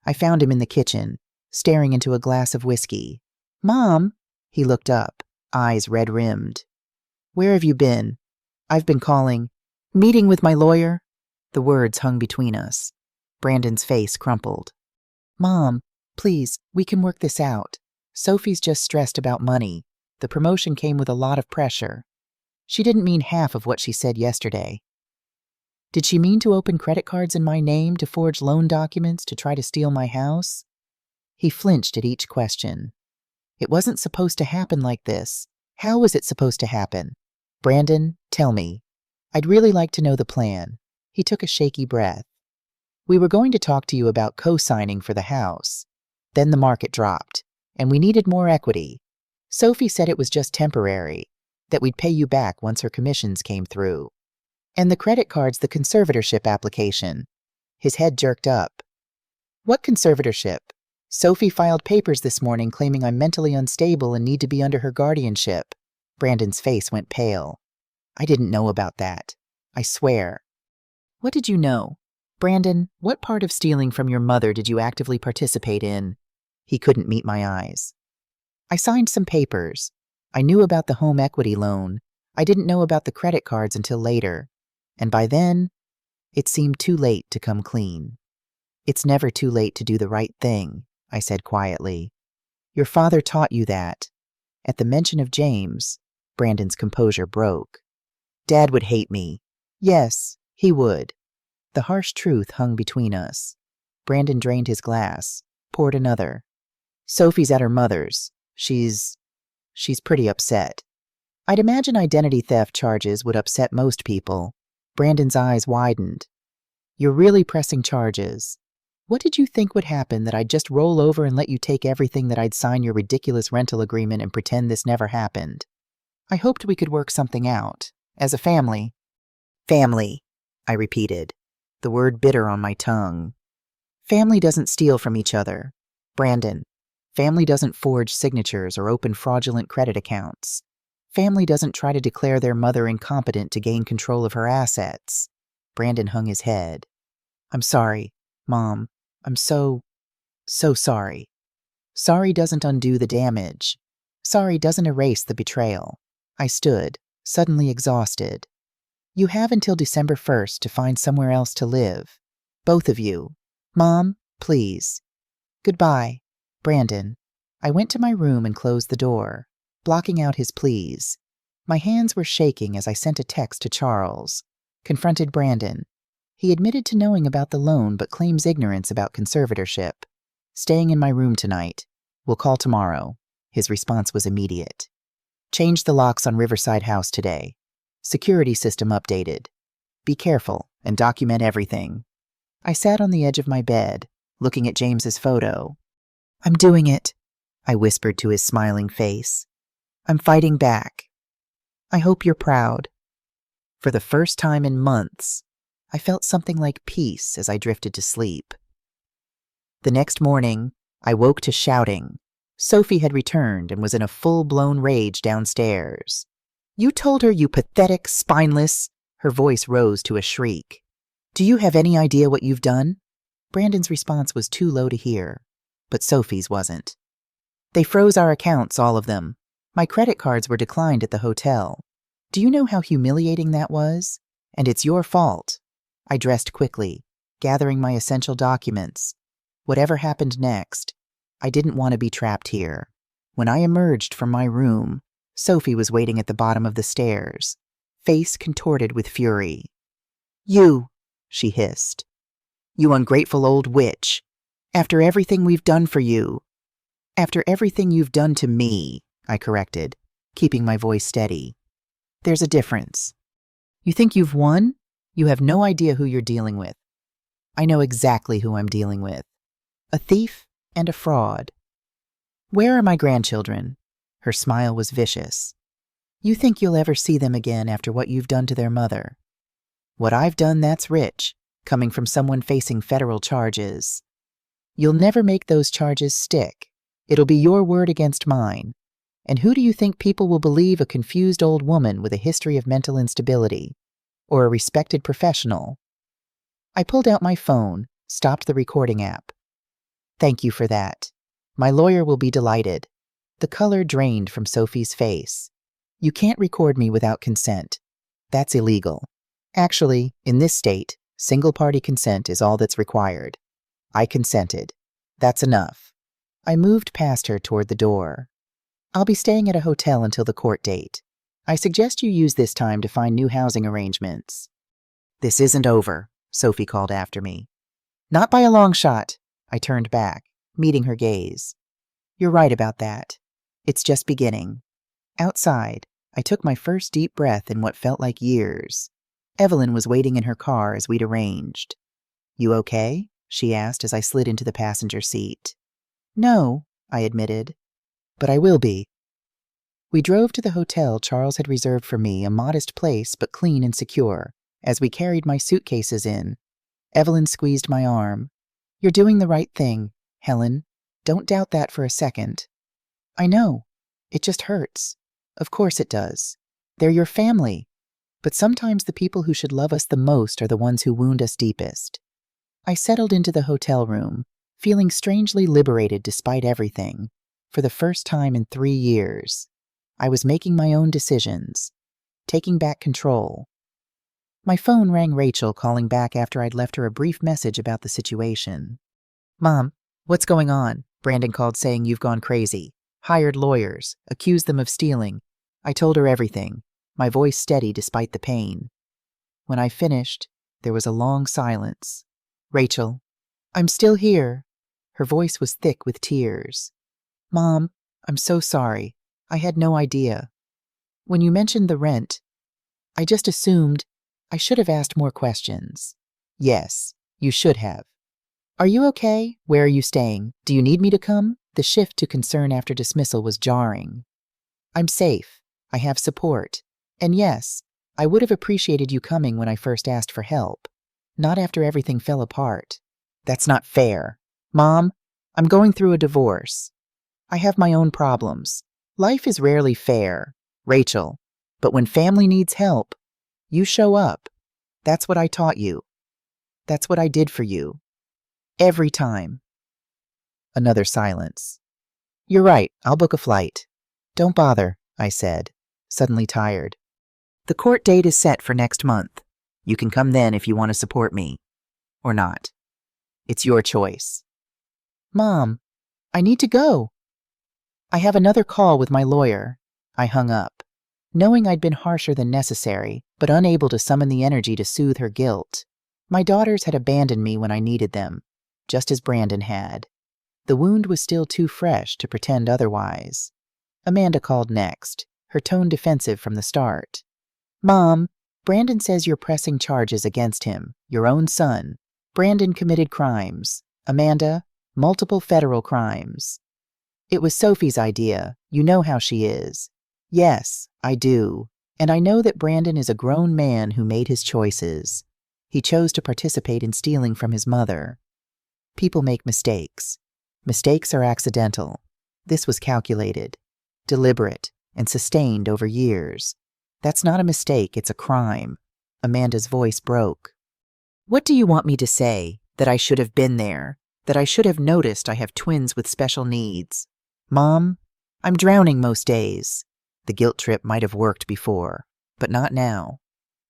I found him in the kitchen, staring into a glass of whiskey. "Mom!" He looked up, eyes red-rimmed. "Where have you been?" "I've been calling. Meeting with my lawyer." The words hung between us. Brandon's face crumpled. "Mom, please, we can work this out. Sophie's just stressed about money. The promotion came with a lot of pressure. She didn't mean half of what she said yesterday." Did she mean to open credit cards in my name to forge loan documents to try to steal my house? He flinched at each question. It wasn't supposed to happen like this. How was it supposed to happen? "Brandon, tell me. I'd really like to know the plan." He took a shaky breath. "We were going to talk to you about co-signing for the house. Then the market dropped, and we needed more equity. Sophie said it was just temporary, that we'd pay you back once her commissions came through. And the credit card's the conservatorship application." His head jerked up. "What conservatorship? Sophie filed papers this morning claiming I'm mentally unstable and need to be under her guardianship." Brandon's face went pale. "I didn't know about that. I swear." "What did you know? Brandon, what part of stealing from your mother did you actively participate in?" He couldn't meet my eyes. "I signed some papers. I knew about the home equity loan. I didn't know about the credit cards until later. And by then, it seemed too late to come clean." "It's never too late to do the right thing," I said quietly. "Your father taught you that." At the mention of James, Brandon's composure broke. "Dad would hate me." "Yes, he would." The harsh truth hung between us. Brandon drained his glass, poured another. "Sophie's at her mother's. She's pretty upset." I'd imagine identity theft charges would upset most people. Brandon's eyes widened. "You're really pressing charges. What did you think would happen, that I'd just roll over and let you take everything, that I'd sign your ridiculous rental agreement and pretend this never happened? I hoped we could work something out. As a family." "Family," I repeated, the word bitter on my tongue. "Family doesn't steal from each other. Brandon, family doesn't forge signatures or open fraudulent credit accounts. Family doesn't try to declare their mother incompetent to gain control of her assets." Brandon hung his head. "I'm sorry, Mom. I'm so sorry. Sorry doesn't undo the damage. Sorry doesn't erase the betrayal." I stood, suddenly exhausted. "You have until December 1st to find somewhere else to live. Both of you. Mom, please. Goodbye, Brandon." I went to my room and closed the door, blocking out his pleas. My hands were shaking as I sent a text to Charles. Confronted Brandon. He admitted to knowing about the loan but claims ignorance about conservatorship. "Staying in my room tonight. We'll call tomorrow." His response was immediate. "Change the locks on Riverside House today. Security system updated. Be careful and document everything." I sat on the edge of my bed, looking at James's photo. "I'm doing it," I whispered to his smiling face. "I'm fighting back. I hope you're proud." For the first time in months, I felt something like peace as I drifted to sleep. The next morning, I woke to shouting. Sophie had returned and was in a full-blown rage downstairs. "You told her, you pathetic, spineless—" Her voice rose to a shriek. "Do you have any idea what you've done?" Brandon's response was too low to hear, but Sophie's wasn't. "They froze our accounts, all of them. My credit cards were declined at the hotel. Do you know how humiliating that was? And it's your fault." I dressed quickly, gathering my essential documents. Whatever happened next, I didn't want to be trapped here. When I emerged from my room, Sophie was waiting at the bottom of the stairs, face contorted with fury. "You," she hissed. "You ungrateful old witch. After everything we've done for you." "After everything you've done to me," I corrected, keeping my voice steady. "There's a difference. You think you've won? You have no idea who you're dealing with." "I know exactly who I'm dealing with. A thief and a fraud." "Where are my grandchildren?" Her smile was vicious. "You think you'll ever see them again after what you've done to their mother?" "What I've done, that's rich, coming from someone facing federal charges." "You'll never make those charges stick. It'll be your word against mine. And who do you think people will believe, a confused old woman with a history of mental instability? Or a respected professional?" I pulled out my phone, stopped the recording app. "Thank you for that. My lawyer will be delighted." The color drained from Sophie's face. "You can't record me without consent. That's illegal. Actually, in this state, single-party consent is all that's required. I consented. That's enough." I moved past her toward the door. "I'll be staying at a hotel until the court date. I suggest you use this time to find new housing arrangements." "This isn't over," Sophie called after me. "Not by a long shot." I turned back, meeting her gaze. "You're right about that. It's just beginning." Outside, I took my first deep breath in what felt like years. Evelyn was waiting in her car as we'd arranged. "You okay?" she asked as I slid into the passenger seat. "No," I admitted, "but I will be." We drove to the hotel Charles had reserved for me, a modest place but clean and secure. As we carried my suitcases in, Evelyn squeezed my arm. "You're doing the right thing, Helen. Don't doubt that for a second." "I know. It just hurts." "Of course it does. They're your family. But sometimes the people who should love us the most are the ones who wound us deepest." I settled into the hotel room, feeling strangely liberated despite everything. For the first time in 3 years, I was making my own decisions, taking back control. My phone rang Rachel calling back after I'd left her a brief message about the situation. "Mom, what's going on?" Brandon called saying you've gone crazy. Hired lawyers, accused them of stealing. I told her everything, my voice steady despite the pain. When I finished, there was a long silence. "Rachel, I'm still here." Her voice was thick with tears. "Mom, I'm so sorry. I had no idea. When you mentioned the rent, I just assumed. I should have asked more questions." "Yes, you should have." "Are you okay? Where are you staying? Do you need me to come?" The shift to concern after dismissal was jarring. "I'm safe. I have support. And yes, I would have appreciated you coming when I first asked for help. Not after everything fell apart." "That's not fair." "Mom, I'm going through a divorce. I have my own problems. Life is rarely fair, Rachel, but when family needs help, you show up. That's what I taught you. That's what I did for you. Every time." Another silence. "You're right, I'll book a flight." "Don't bother," I said, suddenly tired. "The court date is set for next month. You can come then if you want to support me. Or not. It's your choice." "Mom, I need to go." "I have another call with my lawyer." I hung up, knowing I'd been harsher than necessary, but unable to summon the energy to soothe her guilt. My daughters had abandoned me when I needed them, just as Brandon had. The wound was still too fresh to pretend otherwise. Amanda called next, her tone defensive from the start. "Mom, Brandon says you're pressing charges against him, your own son. Brandon committed crimes. Amanda, multiple federal crimes." "It was Sophie's idea. You know how she is." "Yes, I do. And I know that Brandon is a grown man who made his choices. He chose to participate in stealing from his mother. People make mistakes. Mistakes are accidental. This was calculated, deliberate, and sustained over years. That's not a mistake, it's a crime." Amanda's voice broke. "What do you want me to say? That I should have been there? That I should have noticed I have twins with special needs? Mom, I'm drowning most days. The guilt trip might have worked before, but not now.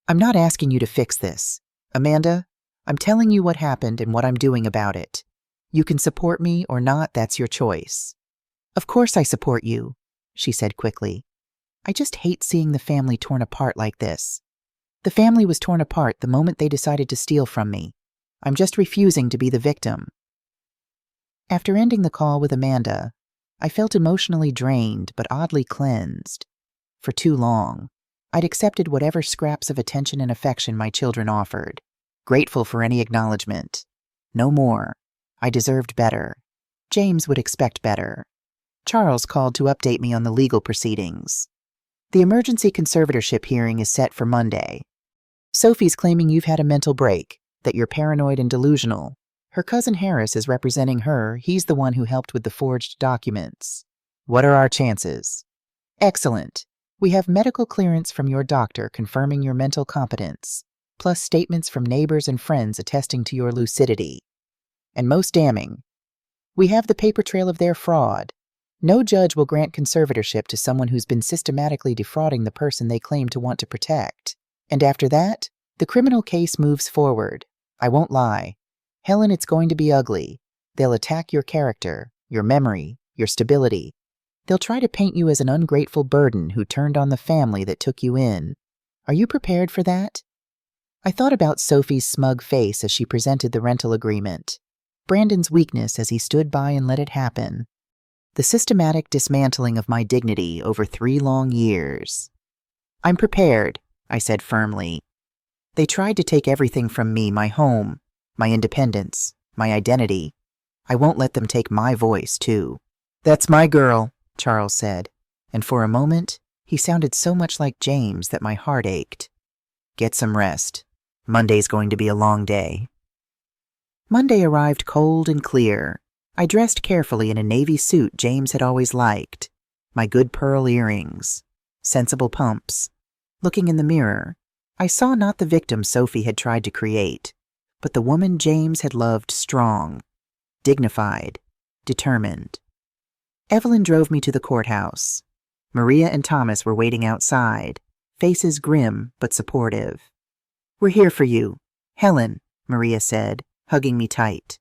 I'm not asking you to fix this. Amanda, I'm telling you what happened and what I'm doing about it. You can support me or not, that's your choice." "Of course I support you," she said quickly. I just hate seeing the family torn apart like this. The family was torn apart the moment they decided to steal from me. I'm just refusing to be the victim. After ending the call with Amanda, I felt emotionally drained but oddly cleansed. For too long, I'd accepted whatever scraps of attention and affection my children offered, grateful for any acknowledgement. No more. I deserved better. James would expect better. Charles called to update me on the legal proceedings. The emergency conservatorship hearing is set for Monday. Sophie's claiming you've had a mental break, that you're paranoid and delusional. Her cousin Harris is representing her. He's the one who helped with the forged documents. What are our chances? Excellent. We have medical clearance from your doctor confirming your mental competence, plus statements from neighbors and friends attesting to your lucidity. And most damning, we have the paper trail of their fraud. No judge will grant conservatorship to someone who's been systematically defrauding the person they claim to want to protect. And after that, the criminal case moves forward. I won't lie. Helen, it's going to be ugly. They'll attack your character, your memory, your stability. They'll try to paint you as an ungrateful burden who turned on the family that took you in. Are you prepared for that? I thought about Sophie's smug face as she presented the rental agreement, Brandon's weakness as he stood by and let it happen, the systematic dismantling of my dignity over 3 long years. I'm prepared, I said firmly. They tried to take everything from me, my home, my independence, my identity. I won't let them take my voice, too. That's my girl, Charles said, and for a moment, he sounded so much like James that my heart ached. Get some rest. Monday's going to be a long day. Monday arrived cold and clear. I dressed carefully in a navy suit James had always liked, my good pearl earrings, sensible pumps. Looking in the mirror, I saw not the victim Sophie had tried to create, but the woman James had loved strong, dignified, determined. Evelyn drove me to the courthouse. Maria and Thomas were waiting outside, faces grim but supportive. We're here for you, Helen, Maria said, hugging me tight.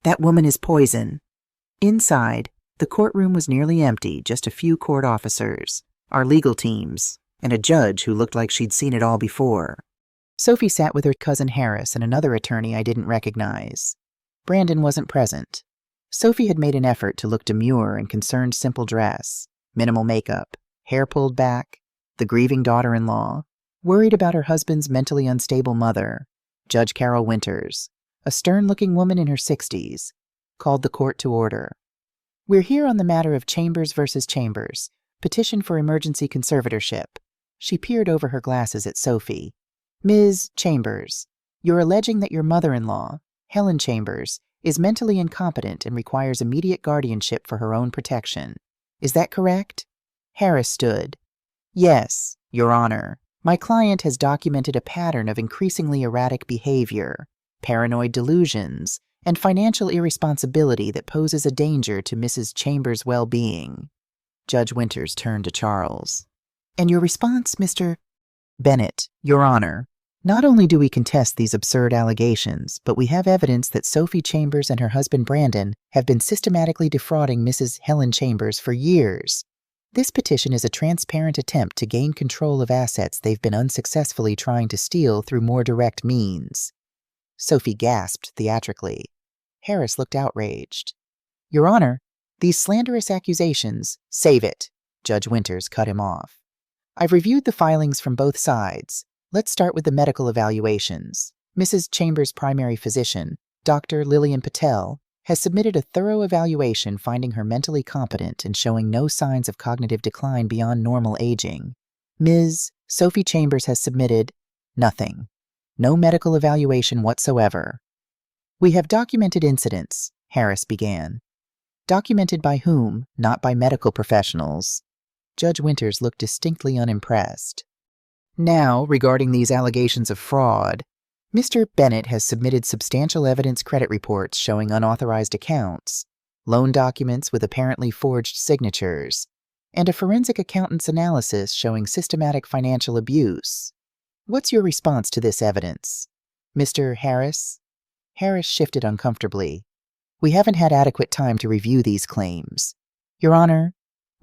That woman is poison. Inside, the courtroom was nearly empty, just a few court officers, our legal teams, and a judge who looked like she'd seen it all before. Sophie sat with her cousin Harris and another attorney I didn't recognize. Brandon wasn't present. Sophie had made an effort to look demure and concerned simple dress, minimal makeup, hair pulled back, the grieving daughter-in-law, worried about her husband's mentally unstable mother, Judge Carol Winters, a stern-looking woman in her 60s, called the court to order. We're here on the matter of Chambers versus Chambers, petition for emergency conservatorship. She peered over her glasses at Sophie. Ms. Chambers, you're alleging that your mother-in-law, Helen Chambers, is mentally incompetent and requires immediate guardianship for her own protection. Is that correct? Harris stood. Yes, Your Honor. My client has documented a pattern of increasingly erratic behavior, paranoid delusions, and financial irresponsibility that poses a danger to Mrs. Chambers' well-being. Judge Winters turned to Charles. And your response, Mr. Bennett, Your Honor. Not only do we contest these absurd allegations, but we have evidence that Sophie Chambers and her husband Brandon have been systematically defrauding Mrs. Helen Chambers for years. This petition is a transparent attempt to gain control of assets they've been unsuccessfully trying to steal through more direct means. Sophie gasped theatrically. Harris looked outraged. Your Honor, these slanderous accusations— Save it, Judge Winters cut him off. I've reviewed the filings from both sides. Let's start with the medical evaluations. Mrs. Chambers' primary physician, Dr. Lillian Patel, has submitted a thorough evaluation finding her mentally competent and showing no signs of cognitive decline beyond normal aging. Ms. Sophie Chambers has submitted nothing. No medical evaluation whatsoever. We have documented incidents, Harris began. Documented by whom? Not by medical professionals. Judge Winters looked distinctly unimpressed. Now, regarding these allegations of fraud, Mr. Bennett has submitted substantial evidence credit reports showing unauthorized accounts, loan documents with apparently forged signatures, and a forensic accountant's analysis showing systematic financial abuse. What's your response to this evidence? Mr. Harris? Harris shifted uncomfortably. We haven't had adequate time to review these claims. Your Honor,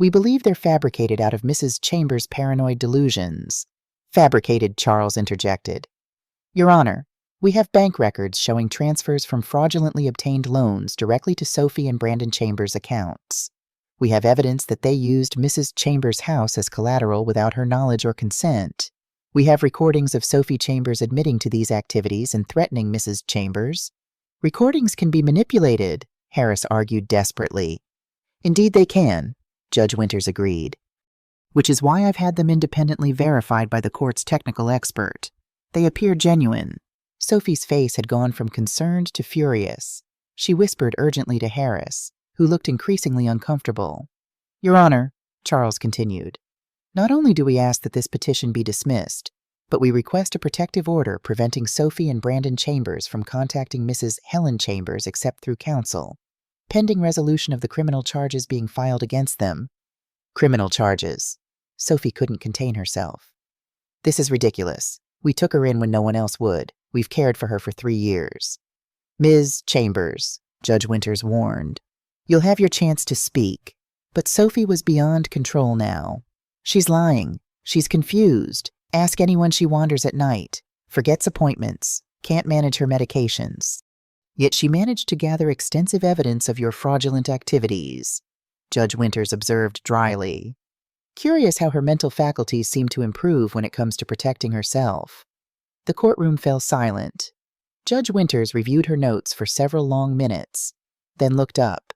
We believe they're fabricated out of Mrs. Chambers' paranoid delusions. Fabricated, Charles interjected. Your Honor, we have bank records showing transfers from fraudulently obtained loans directly to Sophie and Brandon Chambers' accounts. We have evidence that they used Mrs. Chambers' house as collateral without her knowledge or consent. We have recordings of Sophie Chambers admitting to these activities and threatening Mrs. Chambers. Recordings can be manipulated, Harris argued desperately. Indeed they can, Judge Winters agreed. Which is why I've had them independently verified by the court's technical expert. They appear genuine. Sophie's face had gone from concerned to furious. She whispered urgently to Harris, who looked increasingly uncomfortable. Your Honor, Charles continued, not only do we ask that this petition be dismissed, but we request a protective order preventing Sophie and Brandon Chambers from contacting Mrs. Helen Chambers except through counsel, pending resolution of the criminal charges being filed against them. Criminal charges. Sophie couldn't contain herself. This is ridiculous. We took her in when no one else would. We've cared for her for 3 years. Ms. Chambers, Judge Winters warned, you'll have your chance to speak. But Sophie was beyond control now. She's lying. She's confused. Ask anyone she wanders at night. Forgets appointments. Can't manage her medications. Yet she managed to gather extensive evidence of your fraudulent activities, Judge Winters observed dryly. Curious how her mental faculties seem to improve when it comes to protecting herself. The courtroom fell silent. Judge Winters reviewed her notes for several long minutes, then looked up.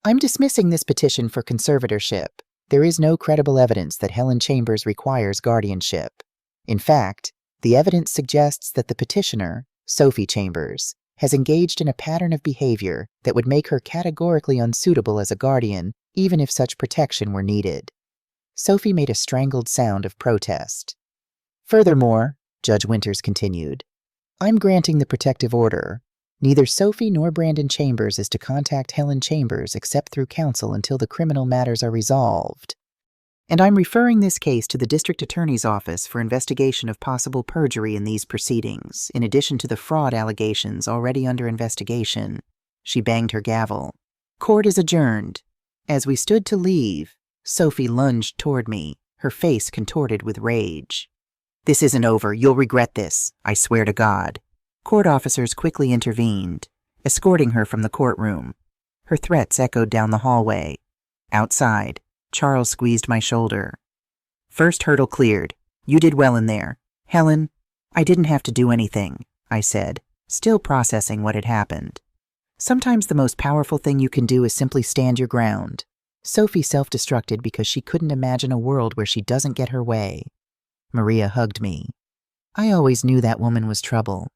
I'm dismissing this petition for conservatorship. There is no credible evidence that Helen Chambers requires guardianship. In fact, the evidence suggests that the petitioner, Sophie Chambers, has engaged in a pattern of behavior that would make her categorically unsuitable as a guardian, even if such protection were needed. Sophie made a strangled sound of protest. Furthermore, Judge Winters continued, I'm granting the protective order. Neither Sophie nor Brandon Chambers is to contact Helen Chambers except through counsel until the criminal matters are resolved. And I'm referring this case to the District Attorney's Office for investigation of possible perjury in these proceedings, in addition to the fraud allegations already under investigation. She banged her gavel. Court is adjourned. As we stood to leave, Sophie lunged toward me, her face contorted with rage. This isn't over. You'll regret this. I swear to God. Court officers quickly intervened, escorting her from the courtroom. Her threats echoed down the hallway. Outside, Charles squeezed my shoulder. First hurdle cleared. You did well in there. Helen, I didn't have to do anything, I said, still processing what had happened. Sometimes the most powerful thing you can do is simply stand your ground. Sophie self-destructed because she couldn't imagine a world where she doesn't get her way. Maria hugged me. I always knew that woman was trouble.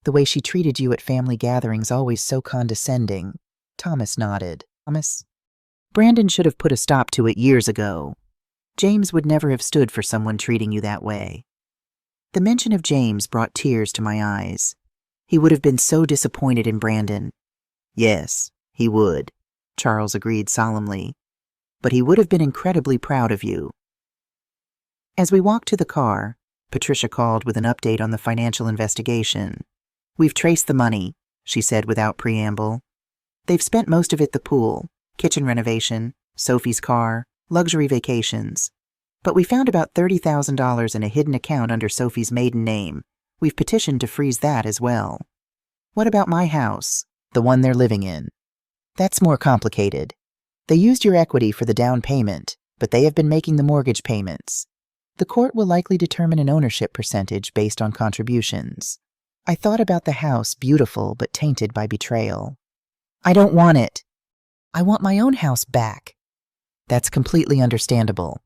The way she treated you at family gatherings, always so condescending. Thomas nodded. Thomas? Brandon should have put a stop to it years ago. James would never have stood for someone treating you that way. The mention of James brought tears to my eyes. He would have been so disappointed in Brandon. Yes, he would, Charles agreed solemnly. But he would have been incredibly proud of you. As we walked to the car, Patricia called with an update on the financial investigation. We've traced the money, she said without preamble. They've spent most of it at the pool, kitchen renovation, Sophie's car, luxury vacations. But we found about $30,000 in a hidden account under Sophie's maiden name. We've petitioned to freeze that as well. What about my house, the one they're living in? That's more complicated. They used your equity for the down payment, but they have been making the mortgage payments. The court will likely determine an ownership percentage based on contributions. I thought about the house, beautiful but tainted by betrayal. I don't want it. I want my own house back. That's completely understandable.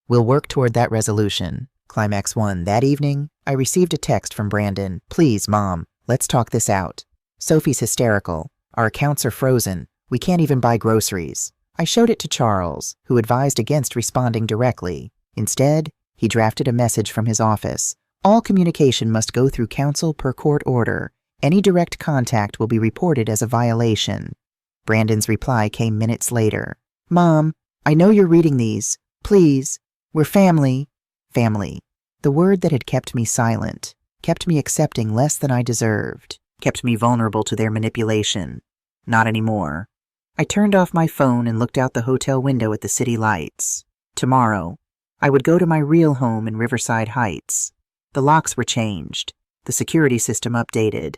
We'll work toward that resolution. Climax 1. That evening, I received a text from Brandon. Please, Mom, let's talk this out. Sophie's hysterical. Our accounts are frozen. We can't even buy groceries. I showed it to Charles, who advised against responding directly. Instead, he drafted a message from his office. All communication must go through counsel per court order. Any direct contact will be reported as a violation. Brandon's reply came minutes later. Mom, I know you're reading these. Please, we're family. Family. The word that had kept me silent, kept me accepting less than I deserved, kept me vulnerable to their manipulation. Not anymore. I turned off my phone and looked out the hotel window at the city lights. Tomorrow, I would go to my real home in Riverside Heights. The locks were changed, the security system updated.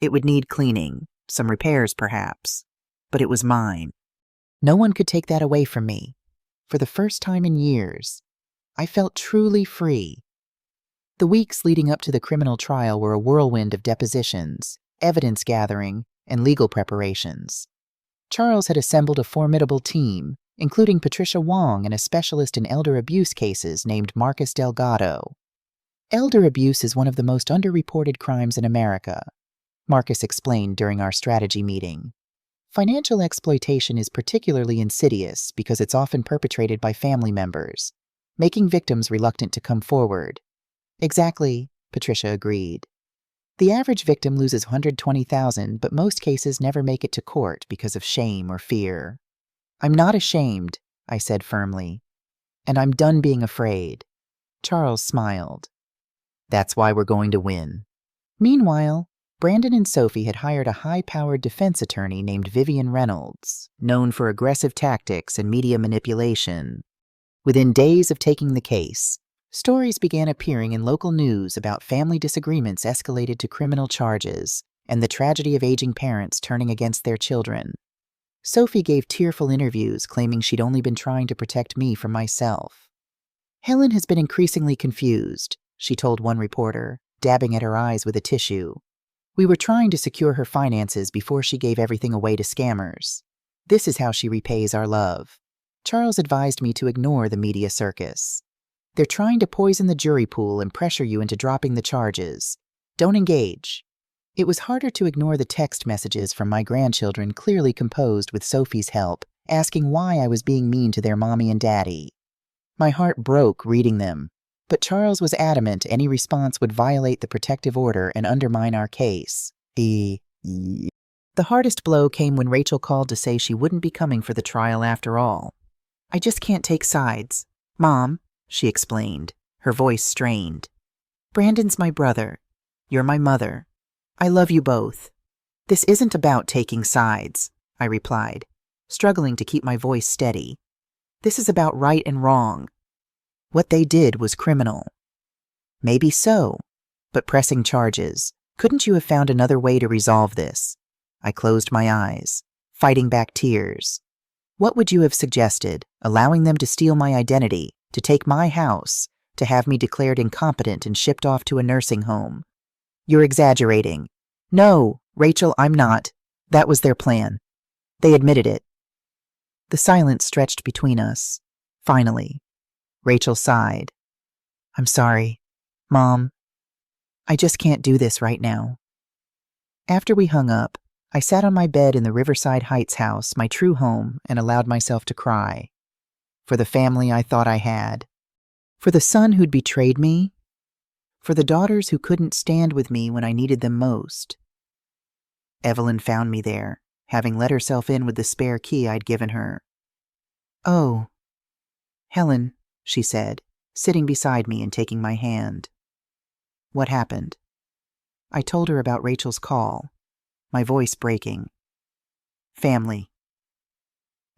It would need cleaning, some repairs perhaps, but it was mine. No one could take that away from me. For the first time in years, I felt truly free. The weeks leading up to the criminal trial were a whirlwind of depositions, evidence gathering, and legal preparations. Charles had assembled a formidable team, including Patricia Wong and a specialist in elder abuse cases named Marcus Delgado. Elder abuse is one of the most underreported crimes in America, Marcus explained during our strategy meeting. Financial exploitation is particularly insidious because it's often perpetrated by family members, making victims reluctant to come forward. Exactly, Patricia agreed. The average victim loses $120,000, but most cases never make it to court because of shame or fear. I'm not ashamed, I said firmly. And I'm done being afraid. Charles smiled. That's why we're going to win. Meanwhile, Brandon and Sophie had hired a high-powered defense attorney named Vivian Reynolds, known for aggressive tactics and media manipulation. Within days of taking the case, stories began appearing in local news about family disagreements escalated to criminal charges and the tragedy of aging parents turning against their children. Sophie gave tearful interviews claiming she'd only been trying to protect me from myself. Helen has been increasingly confused, she told one reporter, dabbing at her eyes with a tissue. We were trying to secure her finances before she gave everything away to scammers. This is how she repays our love. Charles advised me to ignore the media circus. They're trying to poison the jury pool and pressure you into dropping the charges. Don't engage. It was harder to ignore the text messages from my grandchildren, clearly composed with Sophie's help, asking why I was being mean to their mommy and daddy. My heart broke reading them, but Charles was adamant any response would violate the protective order and undermine our case. The hardest blow came when Rachel called to say she wouldn't be coming for the trial after all. I just can't take sides. Mom, she explained, her voice strained. Brandon's my brother. You're my mother. I love you both. This isn't about taking sides, I replied, struggling to keep my voice steady. This is about right and wrong. What they did was criminal. Maybe so, but pressing charges. Couldn't you have found another way to resolve this? I closed my eyes, fighting back tears. What would you have suggested, allowing them to steal my identity, to take my house, to have me declared incompetent and shipped off to a nursing home? You're exaggerating. No, Rachel, I'm not. That was their plan. They admitted it. The silence stretched between us. Finally, Rachel sighed. I'm sorry, Mom. I just can't do this right now. After we hung up, I sat on my bed in the Riverside Heights house, my true home, and allowed myself to cry. For the family I thought I had. For the son who'd betrayed me. For the daughters who couldn't stand with me when I needed them most. Evelyn found me there, having let herself in with the spare key I'd given her. Oh, Helen, she said, sitting beside me and taking my hand. What happened? I told her about Rachel's call, my voice breaking. Family.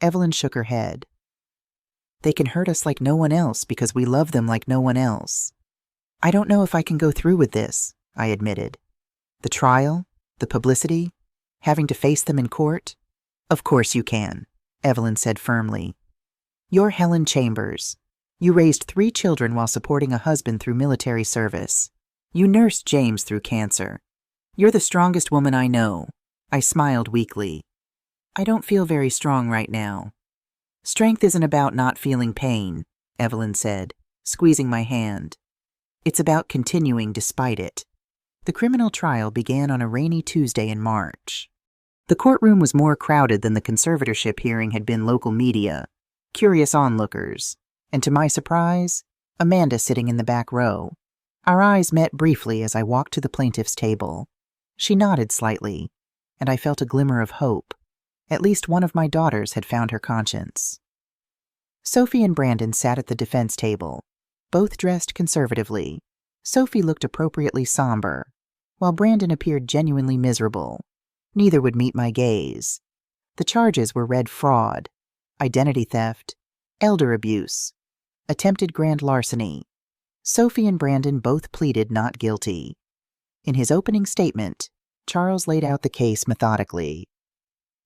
Evelyn shook her head. They can hurt us like no one else because we love them like no one else. I don't know if I can go through with this, I admitted. The trial, the publicity, having to face them in court? Of course you can, Evelyn said firmly. You're Helen Chambers. You raised 3 children while supporting a husband through military service. You nursed James through cancer. You're the strongest woman I know. I smiled weakly. I don't feel very strong right now. Strength isn't about not feeling pain, Evelyn said, squeezing my hand. It's about continuing despite it. The criminal trial began on a rainy Tuesday in March. The courtroom was more crowded than the conservatorship hearing had been local media, curious onlookers, and to my surprise, Amanda sitting in the back row. Our eyes met briefly as I walked to the plaintiff's table. She nodded slightly, and I felt a glimmer of hope. At least one of my daughters had found her conscience. Sophie and Brandon sat at the defense table, both dressed conservatively. Sophie looked appropriately somber, while Brandon appeared genuinely miserable. Neither would meet my gaze. The charges were read fraud, identity theft, elder abuse, attempted grand larceny. Sophie and Brandon both pleaded not guilty. In his opening statement, Charles laid out the case methodically.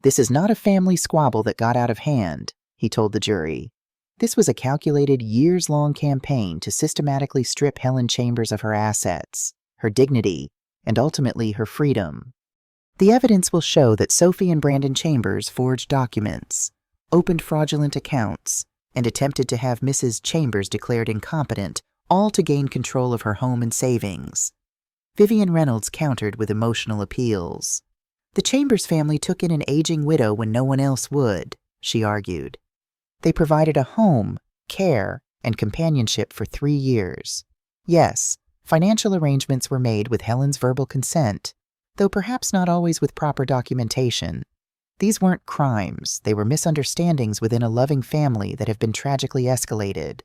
"This is not a family squabble that got out of hand," he told the jury. "This was a calculated, years-long campaign to systematically strip Helen Chambers of her assets, her dignity, and ultimately her freedom. The evidence will show that Sophie and Brandon Chambers forged documents, opened fraudulent accounts, and attempted to have Mrs. Chambers declared incompetent, all to gain control of her home and savings." Vivian Reynolds countered with emotional appeals. "The Chambers family took in an aging widow when no one else would," she argued. "They provided a home, care, and companionship for 3 years. Yes, financial arrangements were made with Helen's verbal consent, though perhaps not always with proper documentation. These weren't crimes, they were misunderstandings within a loving family that have been tragically escalated.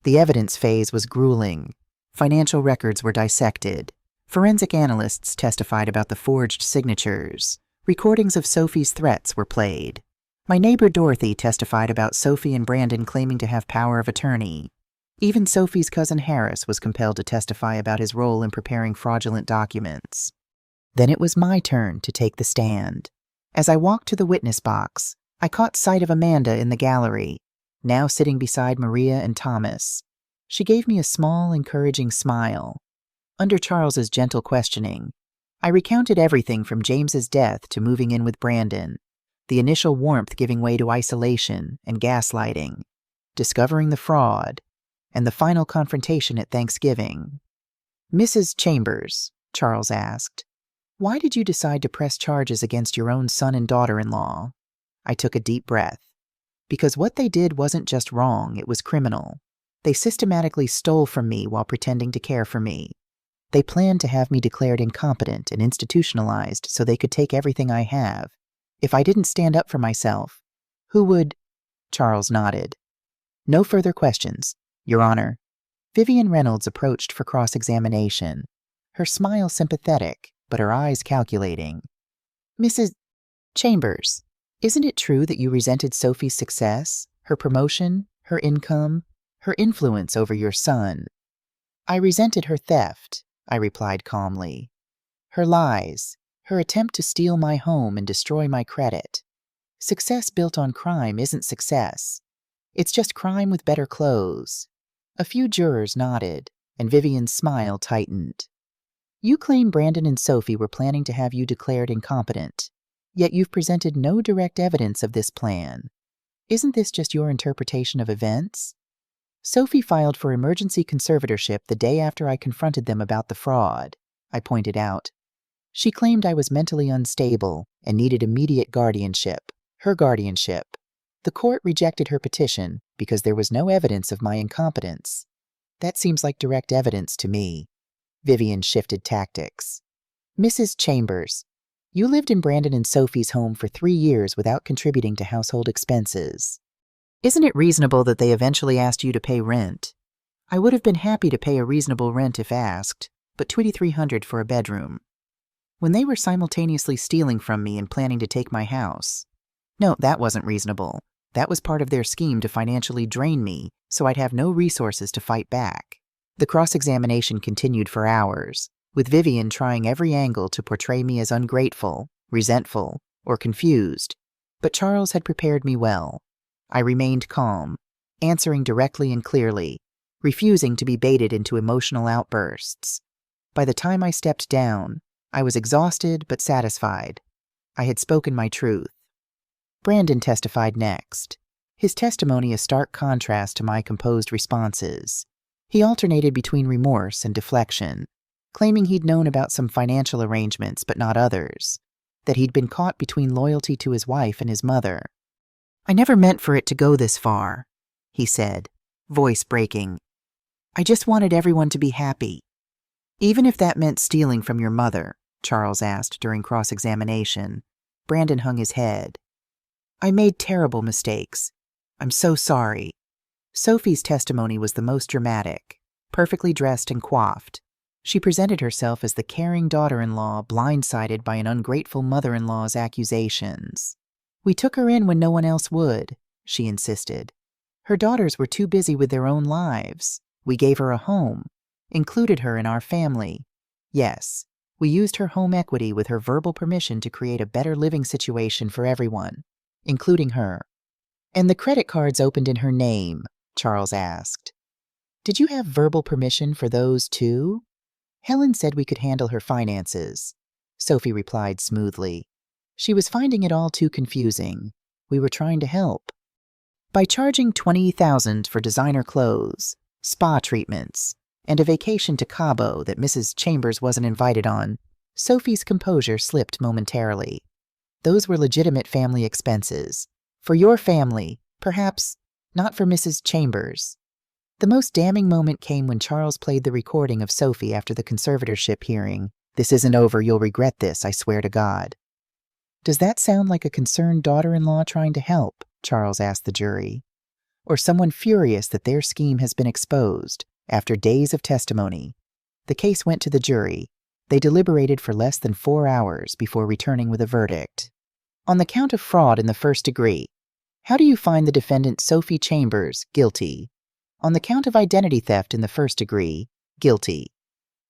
The evidence phase was grueling. Financial records were dissected. Forensic analysts testified about the forged signatures. Recordings of Sophie's threats were played. My neighbor Dorothy testified about Sophie and Brandon claiming to have power of attorney. Even Sophie's cousin Harris was compelled to testify about his role in preparing fraudulent documents. Then it was my turn to take the stand. As I walked to the witness box, I caught sight of Amanda in the gallery, now sitting beside Maria and Thomas. She gave me a small, encouraging smile. Under Charles's gentle questioning, I recounted everything from James's death to moving in with Brandon, the initial warmth giving way to isolation and gaslighting, discovering the fraud, and the final confrontation at Thanksgiving. "Mrs. Chambers," Charles asked, "why did you decide to press charges against your own son and daughter-in-law?" I took a deep breath. "Because what they did wasn't just wrong, it was criminal. They systematically stole from me while pretending to care for me. They planned to have me declared incompetent and institutionalized so they could take everything I have. If I didn't stand up for myself, who would?" Charles nodded. "No further questions, Your Honor." Vivian Reynolds approached for cross-examination, her smile sympathetic, but her eyes calculating. "Mrs. Chambers, isn't it true that you resented Sophie's success, her promotion, her income, her influence over your son?" "I resented her theft," I replied calmly. "Her lies, her attempt to steal my home and destroy my credit. Success built on crime isn't success. It's just crime with better clothes." A few jurors nodded, and Vivian's smile tightened. "You claim Brandon and Sophie were planning to have you declared incompetent, yet you've presented no direct evidence of this plan. Isn't this just your interpretation of events?" "Sophie filed for emergency conservatorship the day after I confronted them about the fraud," I pointed out. "She claimed I was mentally unstable and needed immediate guardianship, her guardianship. The court rejected her petition because there was no evidence of my incompetence. That seems like direct evidence to me." Vivian shifted tactics. "Mrs. Chambers, you lived in Brandon and Sophie's home for 3 years without contributing to household expenses. Isn't it reasonable that they eventually asked you to pay rent? I would have been happy to pay a reasonable rent if asked, but $2,300 for a bedroom. When they were simultaneously stealing from me and planning to take my house. No, that wasn't reasonable. That was part of their scheme to financially drain me, so I'd have no resources to fight back." The cross-examination continued for hours, with Vivian trying every angle to portray me as ungrateful, resentful, or confused. But Charles had prepared me well. I remained calm, answering directly and clearly, refusing to be baited into emotional outbursts. By the time I stepped down, I was exhausted but satisfied. I had spoken my truth. Brandon testified next, his testimony a stark contrast to my composed responses. He alternated between remorse and deflection, claiming he'd known about some financial arrangements but not others, that he'd been caught between loyalty to his wife and his mother. "I never meant for it to go this far," he said, voice breaking. "I just wanted everyone to be happy." "Even if that meant stealing from your mother?" Charles asked during cross-examination. Brandon hung his head. "I made terrible mistakes. I'm so sorry." Sophie's testimony was the most dramatic, perfectly dressed and coiffed. She presented herself as the caring daughter-in-law blindsided by an ungrateful mother-in-law's accusations. We took her in when no one else would, she insisted. Her daughters were too busy with their own lives. We gave her a home, included her in our family. Yes, we used her home equity with her verbal permission to create a better living situation for everyone, including her. And the credit cards opened in her name, Charles asked. Did you have verbal permission for those too? Helen said we could handle her finances. Sophie replied smoothly. She was finding it all too confusing. We were trying to help. By charging $20,000 for designer clothes, spa treatments, and a vacation to Cabo that Mrs. Chambers wasn't invited on, Sophie's composure slipped momentarily. Those were legitimate family expenses. For your family, perhaps not for Mrs. Chambers. The most damning moment came when Charles played the recording of Sophie after the conservatorship hearing. This isn't over, you'll regret this, I swear to God. Does that sound like a concerned daughter-in-law trying to help? Charles asked the jury. Or someone furious that their scheme has been exposed after days of testimony? The case went to the jury. They deliberated for less than 4 hours before returning with a verdict. On the count of fraud in the first degree, how do you find the defendant Sophie Chambers guilty? On the count of identity theft in the first degree, guilty.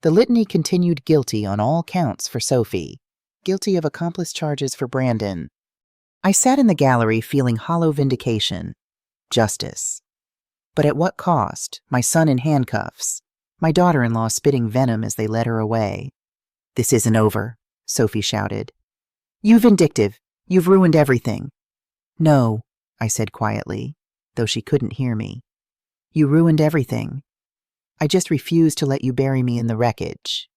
The litany continued guilty on all counts for Sophie, guilty of accomplice charges for Brandon. I sat in the gallery feeling hollow vindication. Justice. But at what cost? My son in handcuffs. My daughter-in-law spitting venom as they led her away. This isn't over, Sophie shouted. You vindictive. You've ruined everything. No, I said quietly, though she couldn't hear me. You ruined everything. I just refused to let you bury me in the wreckage.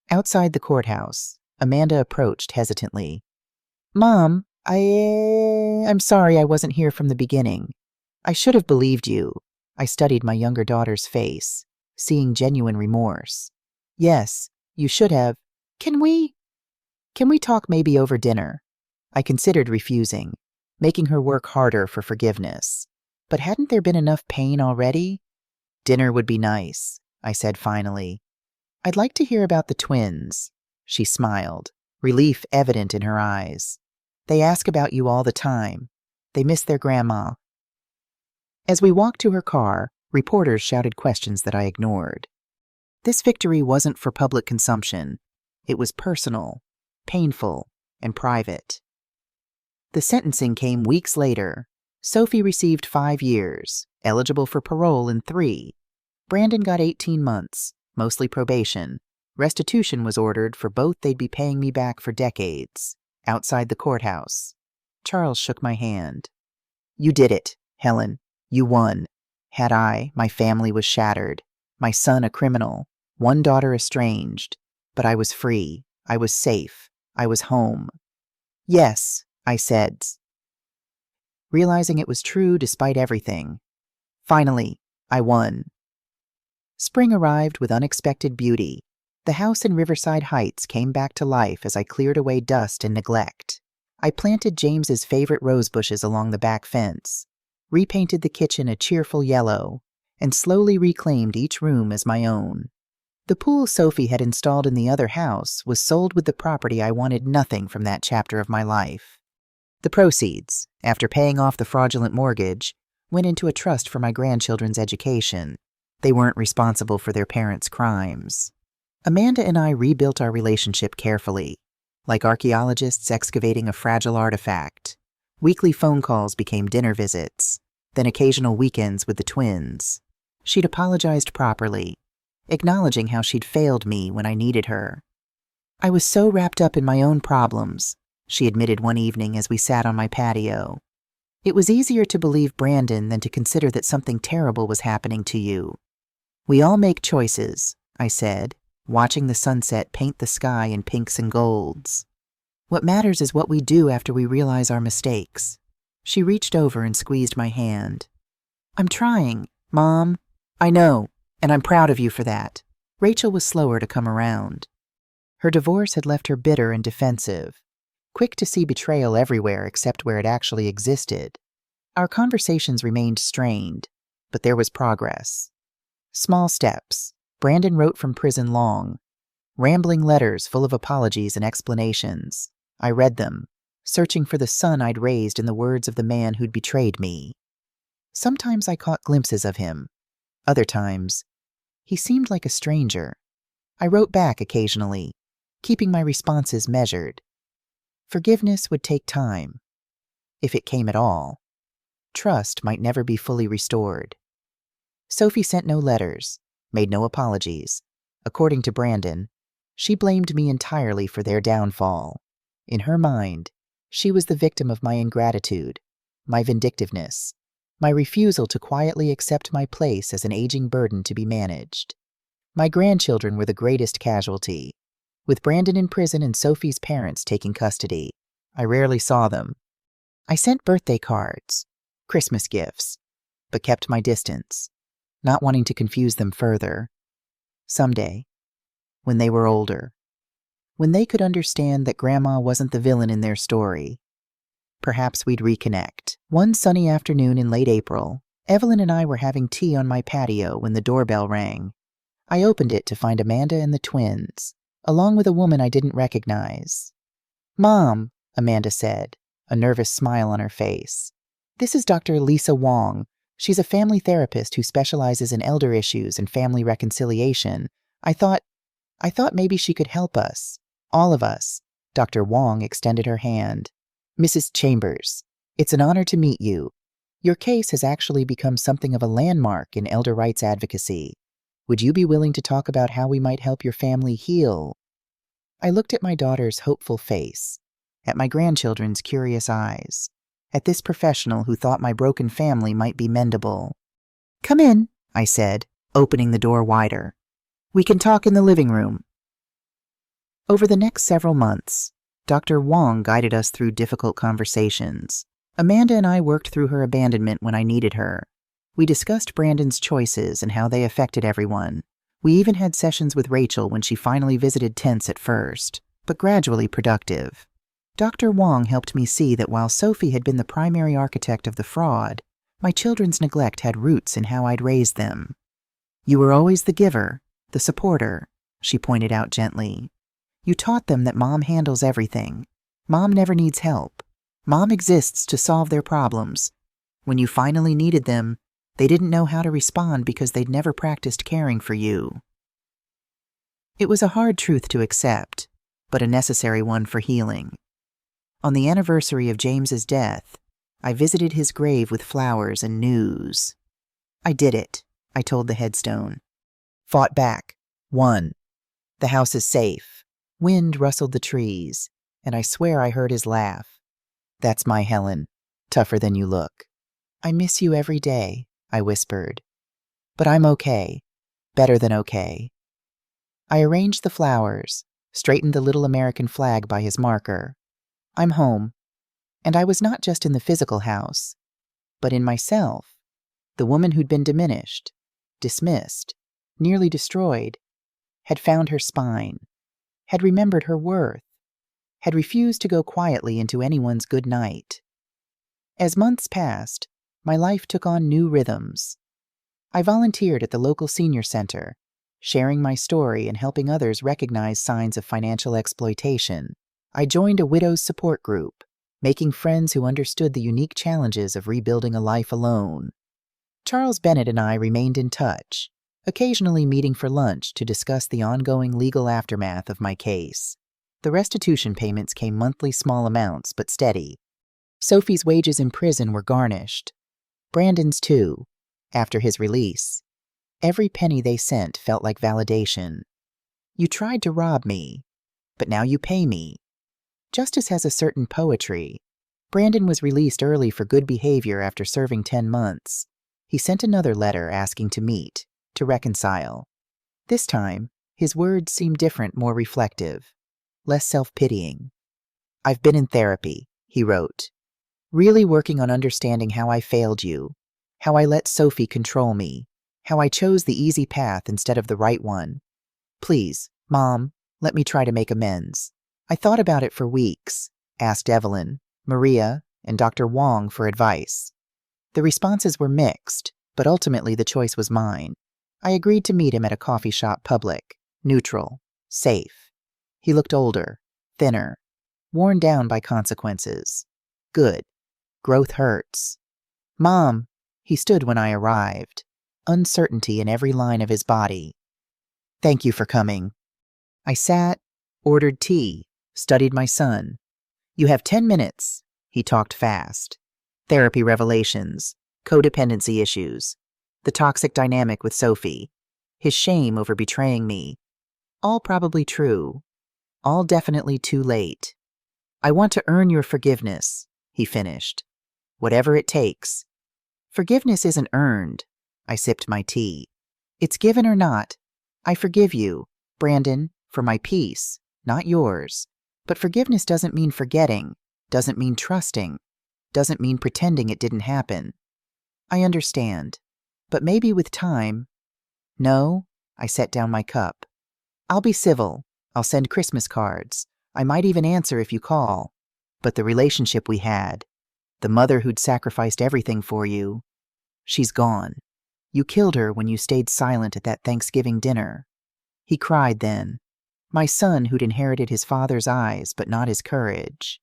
Outside the courthouse, Amanda approached hesitantly. Mom, I'm sorry I wasn't here from the beginning. I should have believed you. I studied my younger daughter's face, seeing genuine remorse. Yes, you should have. Can we talk maybe over dinner? I considered refusing, making her work harder for forgiveness. But hadn't there been enough pain already? Dinner would be nice, I said finally. I'd like to hear about the twins. She smiled, relief evident in her eyes. They ask about you all the time. They miss their grandma. As we walked to her car, reporters shouted questions that I ignored. This victory wasn't for public consumption. It was personal, painful, and private. The sentencing came weeks later. Sophie received 5 years, eligible for parole in 3. Brandon got 18 months, mostly probation. Restitution was ordered for both they'd be paying me back for decades. Outside the courthouse, Charles shook my hand. You did it, Helen. You won. Had I, my family was shattered. My son a criminal. 1 daughter estranged. But I was free. I was safe. I was home. Yes, I said, realizing it was true despite everything. Finally, I won. Spring arrived with unexpected beauty. The house in Riverside Heights came back to life as I cleared away dust and neglect. I planted James's favorite rose bushes along the back fence, repainted the kitchen a cheerful yellow, and slowly reclaimed each room as my own. The pool Sophie had installed in the other house was sold with the property I wanted nothing from that chapter of my life. The proceeds, after paying off the fraudulent mortgage, went into a trust for my grandchildren's education. They weren't responsible for their parents' crimes. Amanda and I rebuilt our relationship carefully, like archaeologists excavating a fragile artifact. Weekly phone calls became dinner visits, then occasional weekends with the twins. She'd apologized properly, acknowledging how she'd failed me when I needed her. I was so wrapped up in my own problems, she admitted one evening as we sat on my patio. It was easier to believe Brandon than to consider that something terrible was happening to you. We all make choices, I said, watching the sunset paint the sky in pinks and golds. What matters is what we do after we realize our mistakes. She reached over and squeezed my hand. I'm trying, Mom. I know, and I'm proud of you for that. Rachel was slower to come around. Her divorce had left her bitter and defensive, quick to see betrayal everywhere except where it actually existed. Our conversations remained strained, but there was progress. Small steps. Brandon wrote from prison long, rambling letters full of apologies and explanations. I read them, searching for the son I'd raised in the words of the man who'd betrayed me. Sometimes I caught glimpses of him. Other times, he seemed like a stranger. I wrote back occasionally, keeping my responses measured. Forgiveness would take time, if it came at all. Trust might never be fully restored. Sophie sent no letters, made no apologies. According to Brandon, she blamed me entirely for their downfall. In her mind, she was the victim of my ingratitude, my vindictiveness, my refusal to quietly accept my place as an aging burden to be managed. My grandchildren were the greatest casualty. With Brandon in prison and Sophie's parents taking custody, I rarely saw them. I sent birthday cards, Christmas gifts, but kept my distance, not wanting to confuse them further. Someday, when they were older, when they could understand that Grandma wasn't the villain in their story, perhaps we'd reconnect. One sunny afternoon in late April, Evelyn and I were having tea on my patio when the doorbell rang. I opened it to find Amanda and the twins, along with a woman I didn't recognize. "Mom," Amanda said, a nervous smile on her face. "This is Dr. Lisa Wong. She's a family therapist who specializes in elder issues and family reconciliation. I thought maybe she could help us. All of us." Dr. Wong extended her hand. "Mrs. Chambers, it's an honor to meet you. Your case has actually become something of a landmark in elder rights advocacy. Would you be willing to talk about how we might help your family heal?" I looked at my daughter's hopeful face, at my grandchildren's curious eyes, at this professional who thought my broken family might be mendable. "Come in," I said, opening the door wider. "We can talk in the living room." Over the next several months, Dr. Wong guided us through difficult conversations. Amanda and I worked through her abandonment when I needed her. We discussed Brandon's choices and how they affected everyone. We even had sessions with Rachel when she finally visited tense at first, but gradually productive. Dr. Wong helped me see that while Sophie had been the primary architect of the fraud, my children's neglect had roots in how I'd raised them. "You were always the giver, the supporter," she pointed out gently. "You taught them that Mom handles everything. Mom never needs help. Mom exists to solve their problems. When you finally needed them, they didn't know how to respond because they'd never practiced caring for you." It was a hard truth to accept, but a necessary one for healing. On the anniversary of James's death, I visited his grave with flowers and news. "I did it," I told the headstone. "Fought back. Won. The house is safe." Wind rustled the trees, and I swear I heard his laugh. "That's my Helen, tougher than you look." "I miss you every day," I whispered. "But I'm okay. Better than okay." I arranged the flowers, straightened the little American flag by his marker. I'm home. And I was not just in the physical house, but in myself. The woman who'd been diminished, dismissed, nearly destroyed, had found her spine, had remembered her worth, had refused to go quietly into anyone's good night. As months passed, my life took on new rhythms. I volunteered at the local senior center, sharing my story and helping others recognize signs of financial exploitation. I joined a widows' support group, making friends who understood the unique challenges of rebuilding a life alone. Charles Bennett and I remained in touch, occasionally meeting for lunch to discuss the ongoing legal aftermath of my case. The restitution payments came monthly, small amounts, but steady. Sophie's wages in prison were garnished. Brandon's too, after his release. Every penny they sent felt like validation. "You tried to rob me, but now you pay me." Justice has a certain poetry. Brandon was released early for good behavior after serving 10 months. He sent another letter asking to meet, to reconcile. This time, his words seemed different, more reflective, less self-pitying. "I've been in therapy," he wrote, "really working on understanding how I failed you, how I let Sophie control me, how I chose the easy path instead of the right one. Please, Mom, let me try to make amends." I thought about it for weeks, asked Evelyn, Maria, and Dr. Wong for advice. The responses were mixed, but ultimately the choice was mine. I agreed to meet him at a coffee shop, public, neutral, safe. He looked older, thinner, worn down by consequences. Good. Growth hurts. Mom, he stood when I arrived, uncertainty in every line of his body. Thank you for coming. I sat, ordered tea, studied my son. You have 10 minutes. He talked fast. Therapy revelations, codependency issues, the toxic dynamic with Sophie, his shame over betraying me. All probably true. All definitely too late. I want to earn your forgiveness, he finished. Whatever it takes. Forgiveness isn't earned. I sipped my tea. It's given or not. I forgive you, Brandon, for my peace, not yours. But forgiveness doesn't mean forgetting, doesn't mean trusting, doesn't mean pretending it didn't happen. I understand. But maybe with time. No, I set down my cup. I'll be civil. I'll send Christmas cards. I might even answer if you call. But the relationship we had, the mother who'd sacrificed everything for you, she's gone. You killed her when you stayed silent at that Thanksgiving dinner. He cried then. My son who'd inherited his father's eyes but not his courage.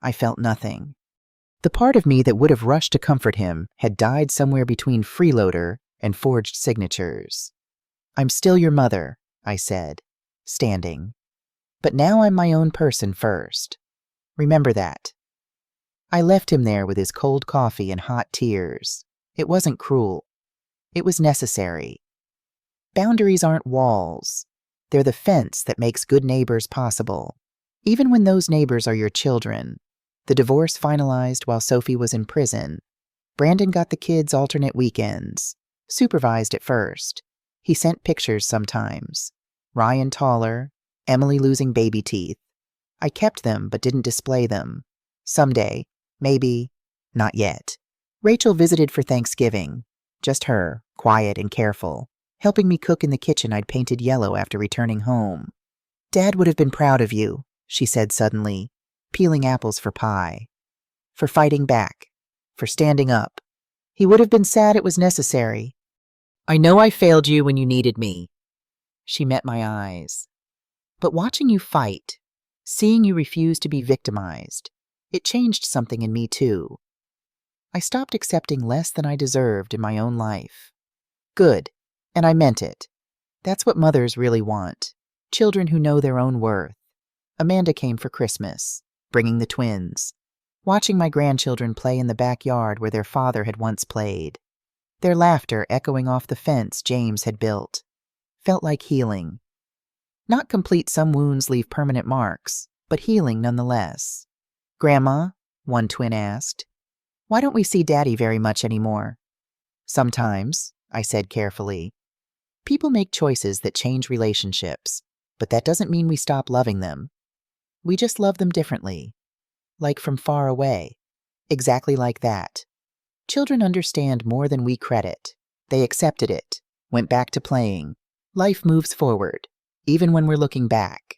I felt nothing. The part of me that would have rushed to comfort him had died somewhere between freeloader and forged signatures. I'm still your mother, I said, standing. But now I'm my own person first. Remember that. I left him there with his cold coffee and hot tears. It wasn't cruel. It was necessary. Boundaries aren't walls. They're the fence that makes good neighbors possible, even when those neighbors are your children. The divorce finalized while Sophie was in prison. Brandon got the kids alternate weekends, supervised at first. He sent pictures sometimes. Ryan taller, Emily losing baby teeth. I kept them but didn't display them. Someday, maybe, not yet. Rachel visited for Thanksgiving. Just her, quiet and careful, helping me cook in the kitchen I'd painted yellow after returning home. Dad would have been proud of you, she said suddenly, peeling apples for pie. For fighting back. For standing up. He would have been sad it was necessary. I know I failed you when you needed me. She met my eyes. But watching you fight, seeing you refuse to be victimized, it changed something in me too. I stopped accepting less than I deserved in my own life. Good, and I meant it. That's what mothers really want. Children who know their own worth. Amanda came for Christmas, bringing the twins, watching my grandchildren play in the backyard where their father had once played. Their laughter echoing off the fence James had built. Felt like healing. Not complete, some wounds leave permanent marks, but healing nonetheless. Grandma, one twin asked, why don't we see Daddy very much anymore? Sometimes, I said carefully. People make choices that change relationships, but that doesn't mean we stop loving them. We just love them differently. Like from far away. Exactly like that. Children understand more than we credit. They accepted it, went back to playing. Life moves forward, even when we're looking back.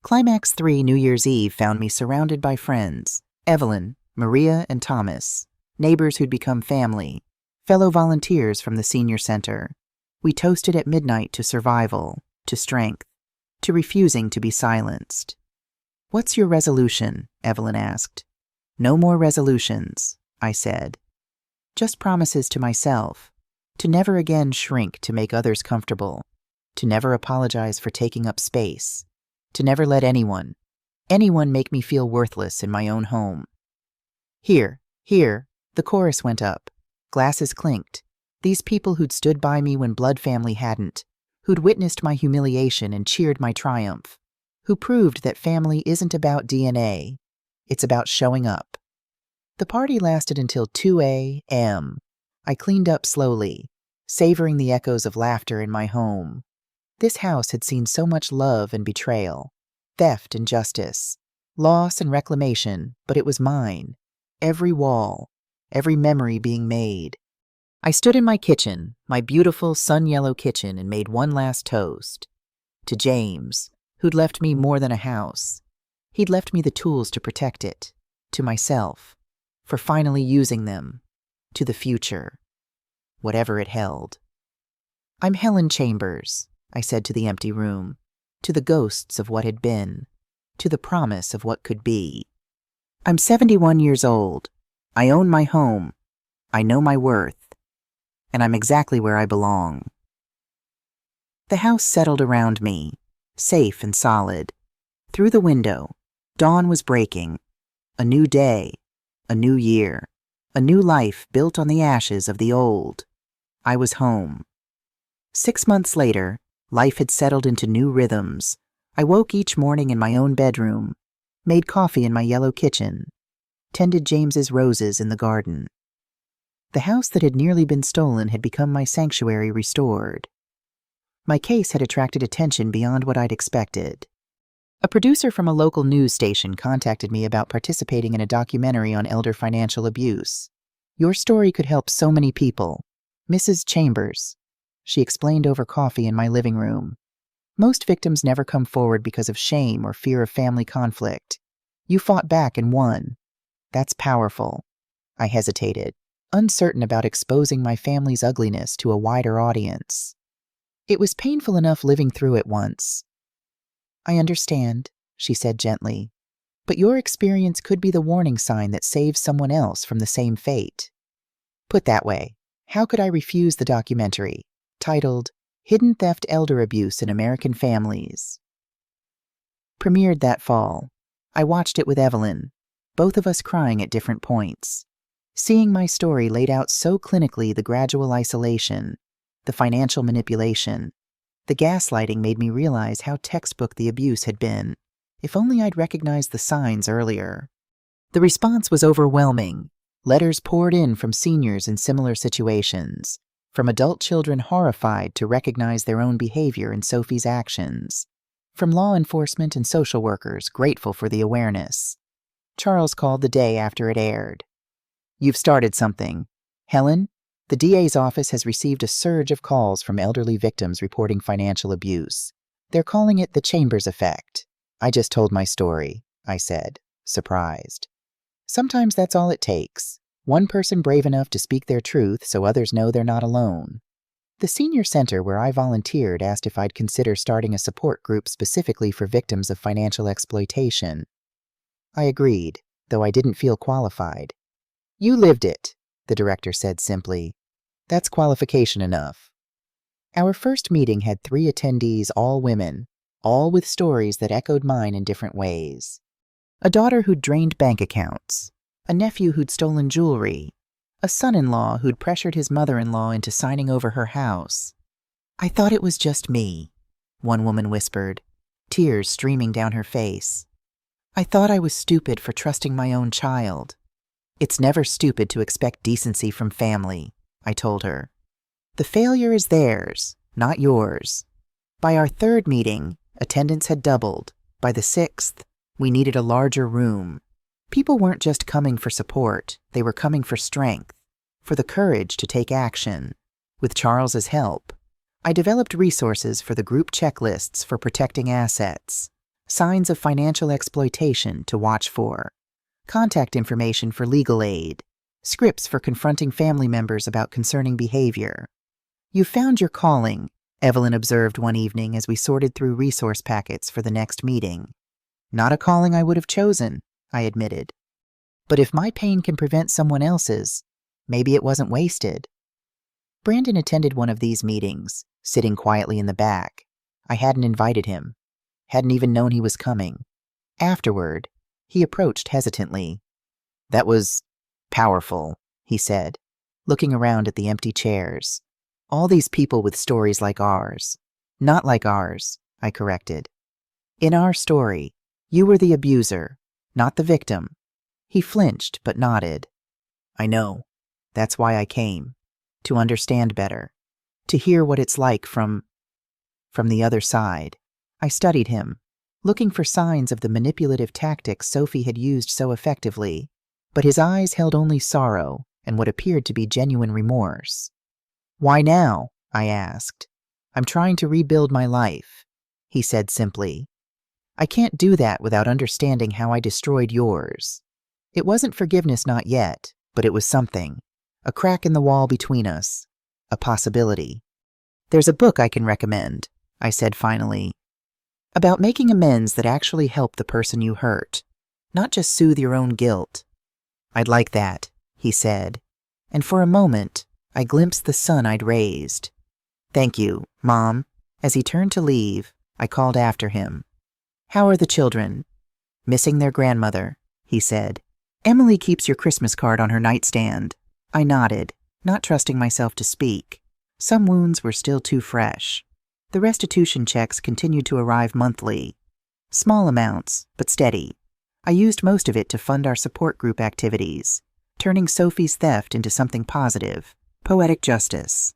Climax 3 New Year's Eve found me surrounded by friends, Evelyn, Maria, and Thomas, neighbors who'd become family, fellow volunteers from the senior center. We toasted at midnight to survival, to strength, to refusing to be silenced. What's your resolution? Evelyn asked. No more resolutions, I said. Just promises to myself, to never again shrink to make others comfortable, to never apologize for taking up space, to never let anyone make me feel worthless in my own home. Here, the chorus went up. Glasses clinked. These people who'd stood by me when blood family hadn't, who'd witnessed my humiliation and cheered my triumph, who proved that family isn't about DNA, it's about showing up. The party lasted until 2 a.m. I cleaned up slowly, savoring the echoes of laughter in my home. This house had seen so much love and betrayal, theft and justice, loss and reclamation, but it was mine. Every wall, every memory being made. I stood in my kitchen, my beautiful sun-yellow kitchen, and made one last toast. To James, who'd left me more than a house. He'd left me the tools to protect it. To myself, for finally using them. To the future, whatever it held. I'm Helen Chambers, I said to the empty room, to the ghosts of what had been. to the promise of what could be. I'm 71 years old. I own my home. I know my worth. And I'm exactly where I belong. The house settled around me, safe and solid. Through the window, dawn was breaking. A new day, a new year, a new life built on the ashes of the old. I was home. 6 months later, life had settled into new rhythms. I woke each morning in my own bedroom, made coffee in my yellow kitchen, tended James's roses in the garden. The house that had nearly been stolen had become my sanctuary restored. My case had attracted attention beyond what I'd expected. A producer from a local news station contacted me about participating in a documentary on elder financial abuse. Your story could help so many people. Mrs. Chambers, she explained over coffee in my living room. Most victims never come forward because of shame or fear of family conflict. You fought back and won. That's powerful. I hesitated, uncertain about exposing my family's ugliness to a wider audience. It was painful enough living through it once. I understand, she said gently, but your experience could be the warning sign that saves someone else from the same fate. Put that way, how could I refuse the documentary, titled Hidden Theft Elder Abuse in American Families? Premiered that fall. I watched it with Evelyn, both of us crying at different points. Seeing my story laid out so clinically, the gradual isolation, the financial manipulation, the gaslighting made me realize how textbook the abuse had been. If only I'd recognized the signs earlier. The response was overwhelming. Letters poured in from seniors in similar situations, from adult children horrified to recognize their own behavior in Sophie's actions, from law enforcement and social workers grateful for the awareness. Charles called the day after it aired. You've started something. Helen, the DA's office has received a surge of calls from elderly victims reporting financial abuse. They're calling it the Chambers effect. I just told my story, I said, surprised. Sometimes that's all it takes. One person brave enough to speak their truth so others know they're not alone. The senior center where I volunteered asked if I'd consider starting a support group specifically for victims of financial exploitation. I agreed, though I didn't feel qualified. You lived it, the director said simply. That's qualification enough. Our first meeting had 3 attendees, all women, all with stories that echoed mine in different ways. A daughter who'd drained bank accounts, a nephew who'd stolen jewelry, a son-in-law who'd pressured his mother-in-law into signing over her house. I thought it was just me, one woman whispered, tears streaming down her face. I thought I was stupid for trusting my own child. It's never stupid to expect decency from family, I told her. The failure is theirs, not yours. By our 3rd meeting, attendance had doubled. By the 6th, we needed a larger room. People weren't just coming for support, they were coming for strength, for the courage to take action. With Charles's help, I developed resources for the group checklists for protecting assets, signs of financial exploitation to watch for, contact information for legal aid, scripts for confronting family members about concerning behavior. You found your calling, Evelyn observed one evening as we sorted through resource packets for the next meeting. Not a calling I would have chosen, I admitted. But if my pain can prevent someone else's, maybe it wasn't wasted. Brandon attended one of these meetings, sitting quietly in the back. I hadn't invited him, hadn't even known he was coming. Afterward, he approached hesitantly. That was powerful, he said, looking around at the empty chairs. All these people with stories like ours. Not like ours, I corrected. In our story, you were the abuser, not the victim. He flinched but nodded. I know. That's why I came. To understand better. To hear what it's like from the other side. I studied him, looking for signs of the manipulative tactics Sophie had used so effectively, but his eyes held only sorrow and what appeared to be genuine remorse. Why now? I asked. I'm trying to rebuild my life, he said simply. I can't do that without understanding how I destroyed yours. It wasn't forgiveness, not yet, but it was something. A crack in the wall between us. A possibility. There's a book I can recommend, I said finally. About making amends that actually help the person you hurt, not just soothe your own guilt. I'd like that, he said, and for a moment, I glimpsed the son I'd raised. Thank you, Mom. As he turned to leave, I called after him. How are the children? Missing their grandmother, he said. Emily keeps your Christmas card on her nightstand. I nodded, not trusting myself to speak. Some wounds were still too fresh. The restitution checks continued to arrive monthly. Small amounts, but steady. I used most of it to fund our support group activities, turning Sophie's theft into something positive, poetic justice.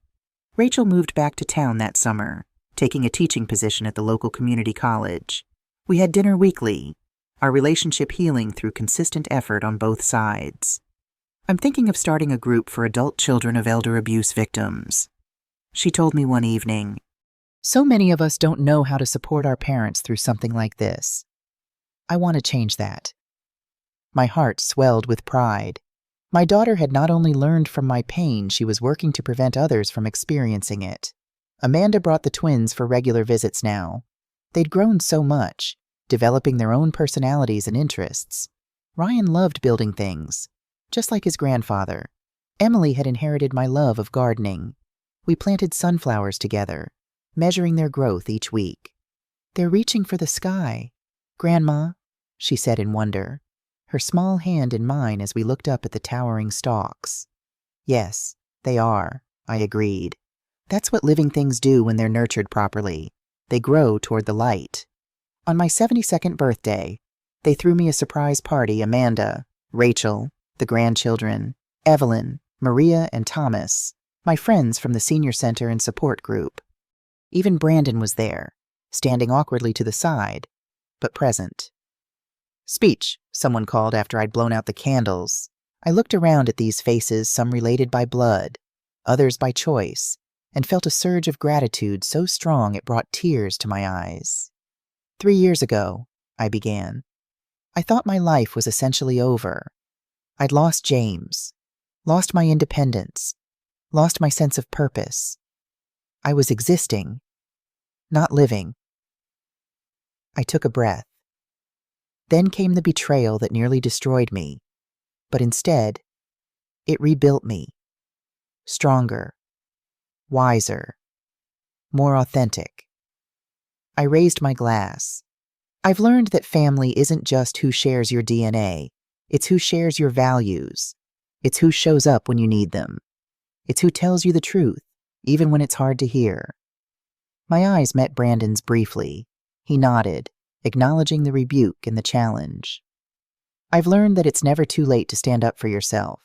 Rachel moved back to town that summer, taking a teaching position at the local community college. We had dinner weekly, our relationship healing through consistent effort on both sides. I'm thinking of starting a group for adult children of elder abuse victims. She told me one evening, so many of us don't know how to support our parents through something like this. I want to change that. My heart swelled with pride. My daughter had not only learned from my pain, she was working to prevent others from experiencing it. Amanda brought the twins for regular visits now. They'd grown so much, developing their own personalities and interests. Ryan loved building things, just like his grandfather. Emily had inherited my love of gardening. We planted sunflowers together, measuring their growth each week. They're reaching for the sky. Grandma, she said in wonder, her small hand in mine as we looked up at the towering stalks. Yes, they are, I agreed. That's what living things do when they're nurtured properly. They grow toward the light. On my 72nd birthday, they threw me a surprise party. Amanda, Rachel, the grandchildren, Evelyn, Maria, and Thomas, my friends from the senior center and support group. Even Brandon was there, standing awkwardly to the side, but present. Speech, someone called after I'd blown out the candles. I looked around at these faces, some related by blood, others by choice, and felt a surge of gratitude so strong it brought tears to my eyes. 3 years ago, I began. I thought my life was essentially over. I'd lost James, lost my independence, lost my sense of purpose. I was existing, not living. I took a breath. Then came the betrayal that nearly destroyed me, but instead, it rebuilt me. Stronger, wiser, more authentic. I raised my glass. I've learned that family isn't just who shares your DNA. It's who shares your values. It's who shows up when you need them. It's who tells you the truth, even when it's hard to hear. My eyes met Brandon's briefly. He nodded, acknowledging the rebuke and the challenge. I've learned that it's never too late to stand up for yourself.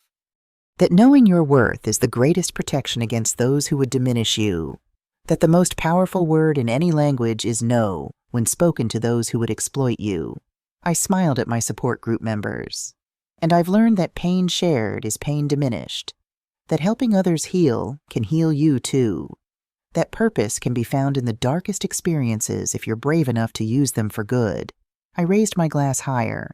That knowing your worth is the greatest protection against those who would diminish you. That the most powerful word in any language is no when spoken to those who would exploit you. I smiled at my support group members. And I've learned that pain shared is pain diminished. That helping others heal can heal you too. That purpose can be found in the darkest experiences if you're brave enough to use them for good. I raised my glass higher.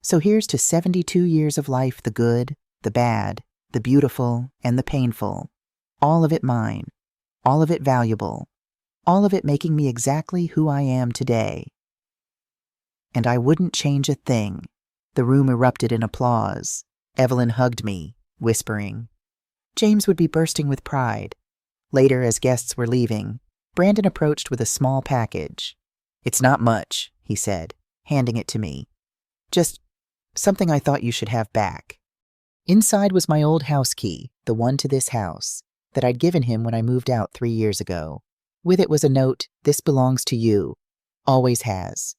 So here's to 72 years of life, the good, the bad, the beautiful, and the painful. All of it mine. All of it valuable. All of it making me exactly who I am today. And I wouldn't change a thing. The room erupted in applause. Evelyn hugged me, whispering. James would be bursting with pride. Later, as guests were leaving, Brandon approached with a small package. It's not much, he said, handing it to me. Just something I thought you should have back. Inside was my old house key, the one to this house, that I'd given him when I moved out 3 years ago. With it was a note, "This belongs to you. Always has."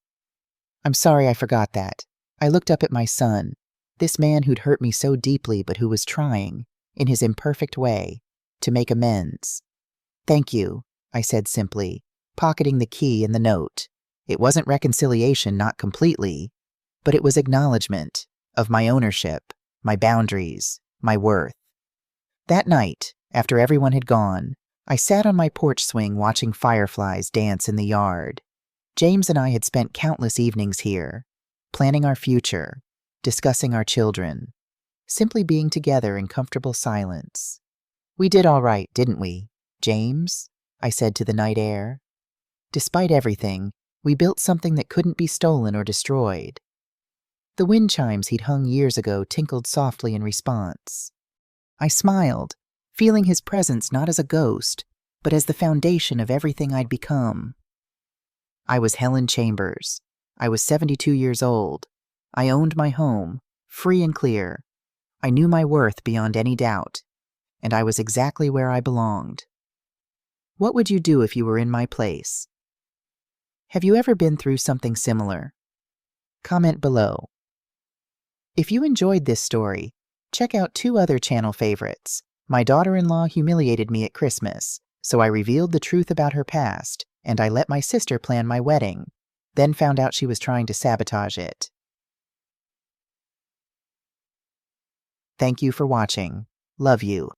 I'm sorry I forgot that. I looked up at my son, this man who'd hurt me so deeply but who was trying, in his imperfect way, to make amends. Thank you, I said simply, pocketing the key and the note. It wasn't reconciliation, not completely, but it was acknowledgement of my ownership, my boundaries, my worth. That night, after everyone had gone, I sat on my porch swing watching fireflies dance in the yard. James and I had spent countless evenings here, planning our future, discussing our children, simply being together in comfortable silence. We did all right, didn't we, James? I said to the night air. Despite everything, We built something that couldn't be stolen or destroyed. The wind chimes he'd hung years ago tinkled softly in response. I smiled, feeling his presence not as a ghost, but as the foundation of everything I'd become. I was Helen Chambers. I was 72 years old. I owned my home, free and clear. I knew my worth beyond any doubt, and I was exactly where I belonged. What would you do if you were in my place? Have you ever been through something similar? Comment below. If you enjoyed this story, check out 2 other channel favorites. My daughter-in-law humiliated me at Christmas, so I revealed the truth about her past, and I let my sister plan my wedding, then found out she was trying to sabotage it. Thank you for watching. Love you.